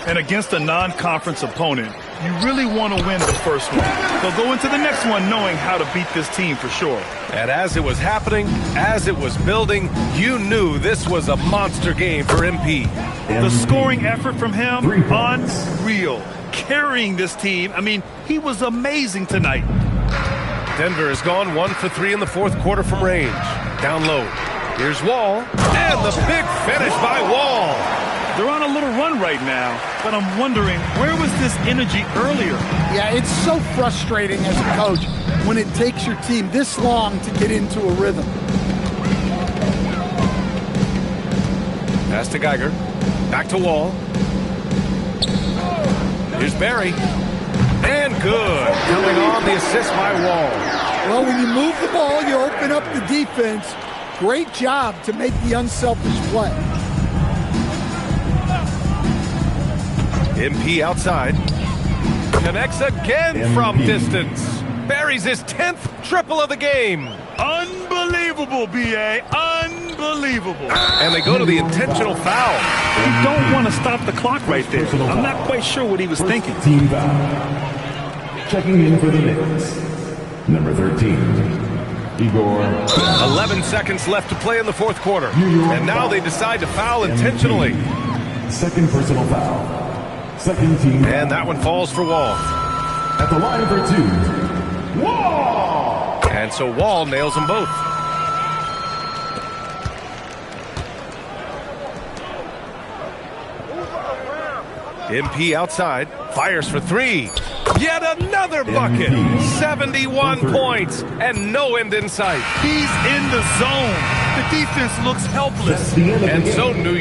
And against a non-conference opponent, you really want to win the first one. They'll go into the next one knowing how to beat this team for sure. And as it was happening, as it was building, you knew this was a monster game for MP. The scoring effort from him, unreal. Carrying this team, I mean, he was amazing tonight. Denver has gone 1 for 3 in the fourth quarter from range. Down low. Here's Wall. And the big finish by Wall. They're on a little run right now, but I'm wondering, where was this energy earlier? Yeah, it's so frustrating as a coach when it takes your team this long to get into a rhythm. Pass to Geiger. Back to Wall. Here's Barry. And good. Coming on the assist by Wall. Well, when you move the ball, you open up the defense. Great job to make the unselfish play. MP outside. Connects again from distance. Barry's his 10th triple of the game. Unbelievable, B.A. Unbelievable. And they go to the intentional foul. You don't want to stop the clock right there. I'm not quite sure what he was thinking. Team foul. Checking in for the Knicks. Number 13, Igor. 11 seconds left to play in the fourth quarter. And now they decide to foul intentionally. Second personal foul. Second team. And that one falls for Wall. At the line for 2, Wall! And so Wall nails them both. MP outside. Fires for 3. Yet another bucket. 71 points. And no end in sight. He's in the zone. The defense looks helpless. And so New